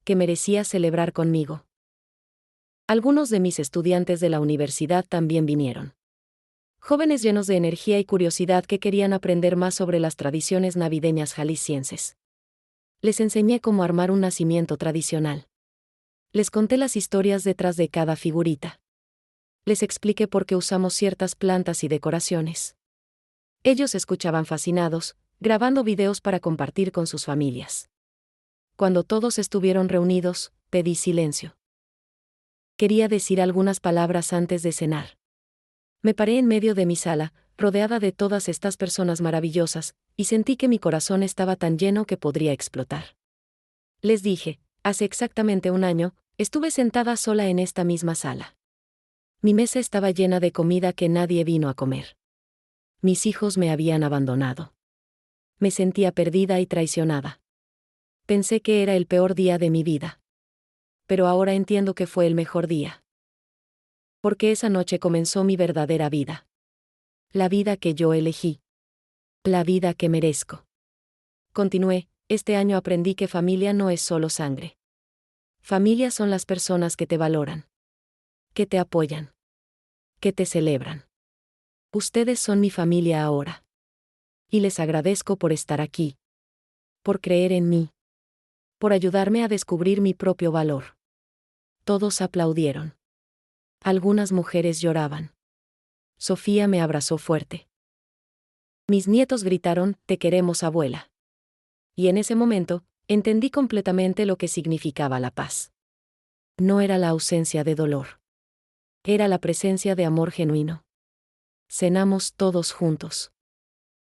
Que merecía celebrar conmigo. Algunos de mis estudiantes de la universidad también vinieron. Jóvenes llenos de energía y curiosidad que querían aprender más sobre las tradiciones navideñas jaliscienses. Les enseñé cómo armar un nacimiento tradicional. Les conté las historias detrás de cada figurita. Les expliqué por qué usamos ciertas plantas y decoraciones. Ellos escuchaban fascinados, grabando videos para compartir con sus familias. Cuando todos estuvieron reunidos, pedí silencio. Quería decir algunas palabras antes de cenar. Me paré en medio de mi sala, rodeada de todas estas personas maravillosas, y sentí que mi corazón estaba tan lleno que podría explotar. Les dije, hace exactamente un año, estuve sentada sola en esta misma sala. Mi mesa estaba llena de comida que nadie vino a comer. Mis hijos me habían abandonado. Me sentía perdida y traicionada. Pensé que era el peor día de mi vida. Pero ahora entiendo que fue el mejor día. Porque esa noche comenzó mi verdadera vida. La vida que yo elegí. La vida que merezco. Continué, este año aprendí que familia no es solo sangre. Familia son las personas que te valoran. Que te apoyan. Que te celebran. Ustedes son mi familia ahora. Y les agradezco por estar aquí. Por creer en mí. Por ayudarme a descubrir mi propio valor. Todos aplaudieron. Algunas mujeres lloraban. Sofía me abrazó fuerte. Mis nietos gritaron, "Te queremos, abuela". Y en ese momento, entendí completamente lo que significaba la paz. No era la ausencia de dolor. Era la presencia de amor genuino. Cenamos todos juntos.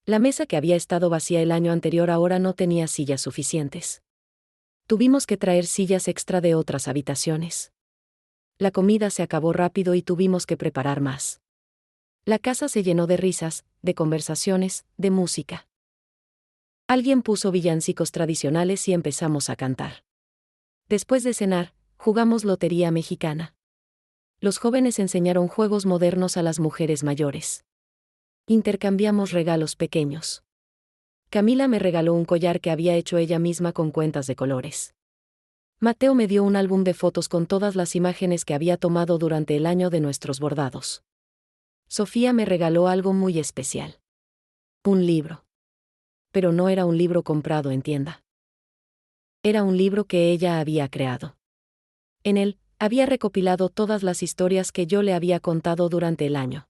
La mesa que había estado vacía el año anterior ahora no tenía sillas suficientes. Tuvimos que traer sillas extra de otras habitaciones. La comida se acabó rápido y tuvimos que preparar más. La casa se llenó de risas, de conversaciones, de música. Alguien puso villancicos tradicionales y empezamos a cantar. Después de cenar, jugamos lotería mexicana. Los jóvenes enseñaron juegos modernos a las mujeres mayores. Intercambiamos regalos pequeños. Camila me regaló un collar que había hecho ella misma con cuentas de colores. Mateo me dio un álbum de fotos con todas las imágenes que había tomado durante el año de nuestros bordados. Sofía me regaló algo muy especial. Un libro. Pero no era un libro comprado en tienda. Era un libro que ella había creado. En él, había recopilado todas las historias que yo le había contado durante el año.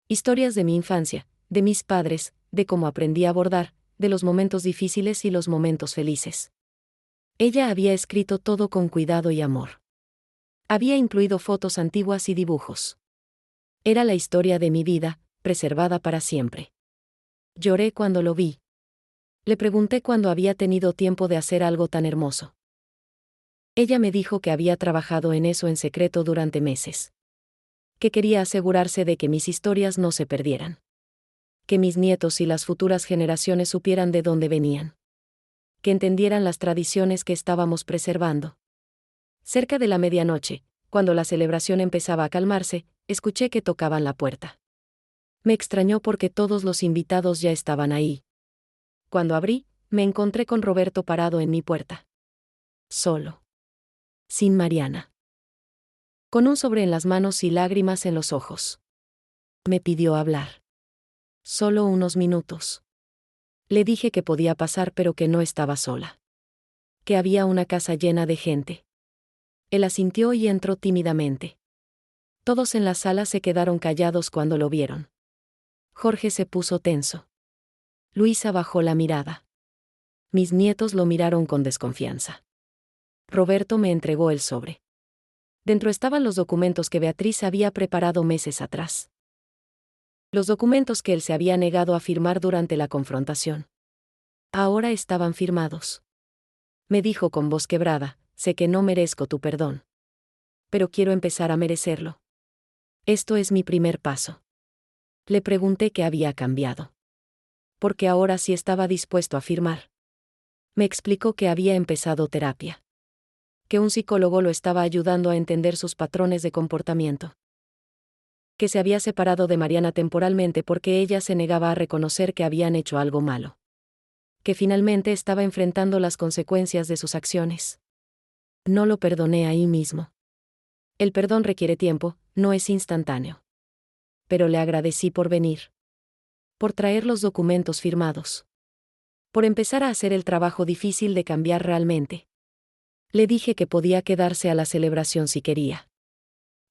Historias de mi infancia, de mis padres, de cómo aprendí a bordar, de los momentos difíciles y los momentos felices. Ella había escrito todo con cuidado y amor. Había incluido fotos antiguas y dibujos. Era la historia de mi vida, preservada para siempre. Lloré cuando lo vi. Le pregunté cuándo había tenido tiempo de hacer algo tan hermoso. Ella me dijo que había trabajado en eso en secreto durante meses. Que quería asegurarse de que mis historias no se perdieran. Que mis nietos y las futuras generaciones supieran de dónde venían. Que entendieran las tradiciones que estábamos preservando. Cerca de la medianoche, cuando la celebración empezaba a calmarse, escuché que tocaban la puerta. Me extrañó porque todos los invitados ya estaban ahí. Cuando abrí, me encontré con Roberto parado en mi puerta. Solo. Sin Mariana. Con un sobre en las manos y lágrimas en los ojos. Me pidió hablar. Solo unos minutos. Le dije que podía pasar pero que no estaba sola. Que había una casa llena de gente. Él asintió y entró tímidamente. Todos en la sala se quedaron callados cuando lo vieron. Jorge se puso tenso. Luisa bajó la mirada. Mis nietos lo miraron con desconfianza. Roberto me entregó el sobre. Dentro estaban los documentos que Beatriz había preparado meses atrás. Los documentos que él se había negado a firmar durante la confrontación. Ahora estaban firmados. Me dijo con voz quebrada, sé que no merezco tu perdón. Pero quiero empezar a merecerlo. Esto es mi primer paso. Le pregunté qué había cambiado. Porque ahora sí estaba dispuesto a firmar. Me explicó que había empezado terapia. Que un psicólogo lo estaba ayudando a entender sus patrones de comportamiento. Que se había separado de Mariana temporalmente porque ella se negaba a reconocer que habían hecho algo malo. Que finalmente estaba enfrentando las consecuencias de sus acciones. No lo perdoné ahí mismo. El perdón requiere tiempo, no es instantáneo. Pero le agradecí por venir. Por traer los documentos firmados. Por empezar a hacer el trabajo difícil de cambiar realmente. Le dije que podía quedarse a la celebración si quería.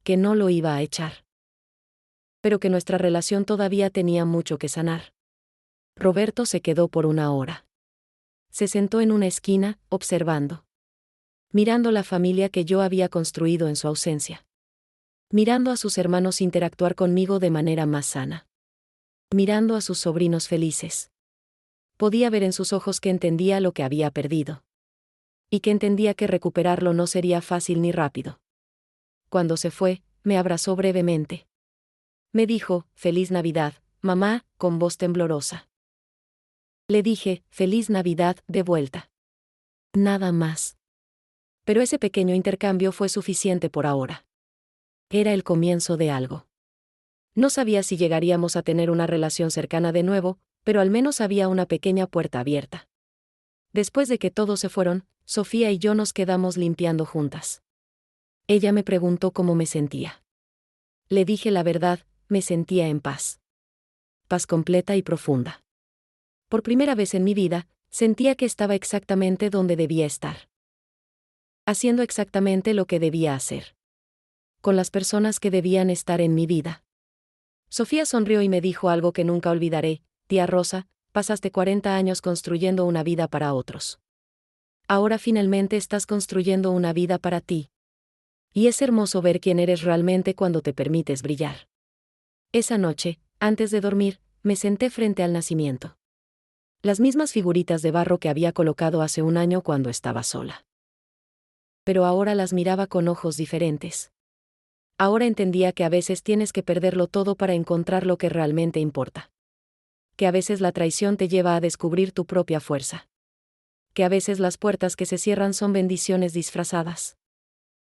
Que no lo iba a echar. Pero que nuestra relación todavía tenía mucho que sanar. Roberto se quedó por una hora. Se sentó en una esquina, observando. Mirando la familia que yo había construido en su ausencia. Mirando a sus hermanos interactuar conmigo de manera más sana. Mirando a sus sobrinos felices. Podía ver en sus ojos que entendía lo que había perdido. Y que entendía que recuperarlo no sería fácil ni rápido. Cuando se fue, me abrazó brevemente. Me dijo, «Feliz Navidad, mamá», con voz temblorosa. Le dije, «Feliz Navidad», de vuelta. Nada más. Pero ese pequeño intercambio fue suficiente por ahora. Era el comienzo de algo. No sabía si llegaríamos a tener una relación cercana de nuevo, pero al menos había una pequeña puerta abierta. Después de que todos se fueron, Sofía y yo nos quedamos limpiando juntas. Ella me preguntó cómo me sentía. Le dije la verdad, me sentía en paz. Paz completa y profunda. Por primera vez en mi vida, sentía que estaba exactamente donde debía estar. Haciendo exactamente lo que debía hacer. Con las personas que debían estar en mi vida. Sofía sonrió y me dijo algo que nunca olvidaré: tía Rosa, pasaste 40 años construyendo una vida para otros. Ahora finalmente estás construyendo una vida para ti. Y es hermoso ver quién eres realmente cuando te permites brillar. Esa noche, antes de dormir, me senté frente al nacimiento. Las mismas figuritas de barro que había colocado hace un año cuando estaba sola. Pero ahora las miraba con ojos diferentes. Ahora entendía que a veces tienes que perderlo todo para encontrar lo que realmente importa. Que a veces la traición te lleva a descubrir tu propia fuerza. Que a veces las puertas que se cierran son bendiciones disfrazadas.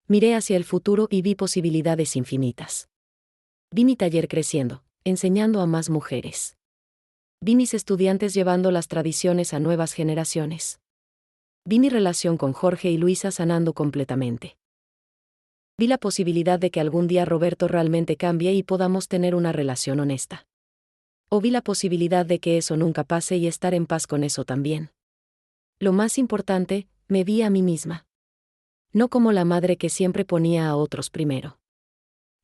Miré hacia el futuro y vi posibilidades infinitas. Vi mi taller creciendo, enseñando a más mujeres. Vi mis estudiantes llevando las tradiciones a nuevas generaciones. Vi mi relación con Jorge y Luisa sanando completamente. Vi la posibilidad de que algún día Roberto realmente cambie y podamos tener una relación honesta. O vi la posibilidad de que eso nunca pase y estar en paz con eso también. Lo más importante, me vi a mí misma. No como la madre que siempre ponía a otros primero.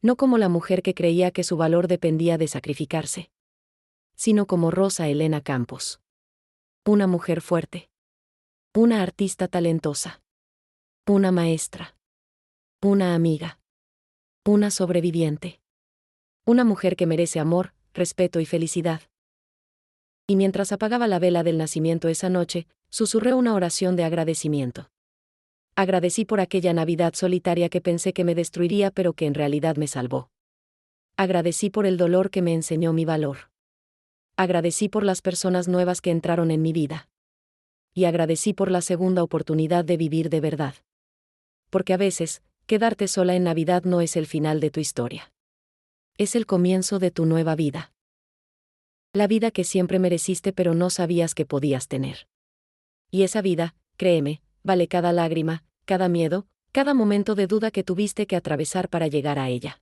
No como la mujer que creía que su valor dependía de sacrificarse. Sino como Rosa Elena Campos. Una mujer fuerte. Una artista talentosa. Una maestra. Una amiga. Una sobreviviente. Una mujer que merece amor, respeto y felicidad. Y mientras apagaba la vela del nacimiento esa noche, susurré una oración de agradecimiento. Agradecí por aquella Navidad solitaria que pensé que me destruiría pero que en realidad me salvó. Agradecí por el dolor que me enseñó mi valor. Agradecí por las personas nuevas que entraron en mi vida. Y agradecí por la segunda oportunidad de vivir de verdad. Porque a veces, quedarte sola en Navidad no es el final de tu historia. Es el comienzo de tu nueva vida. La vida que siempre mereciste pero no sabías que podías tener. Y esa vida, créeme, vale cada lágrima, cada miedo, cada momento de duda que tuviste que atravesar para llegar a ella.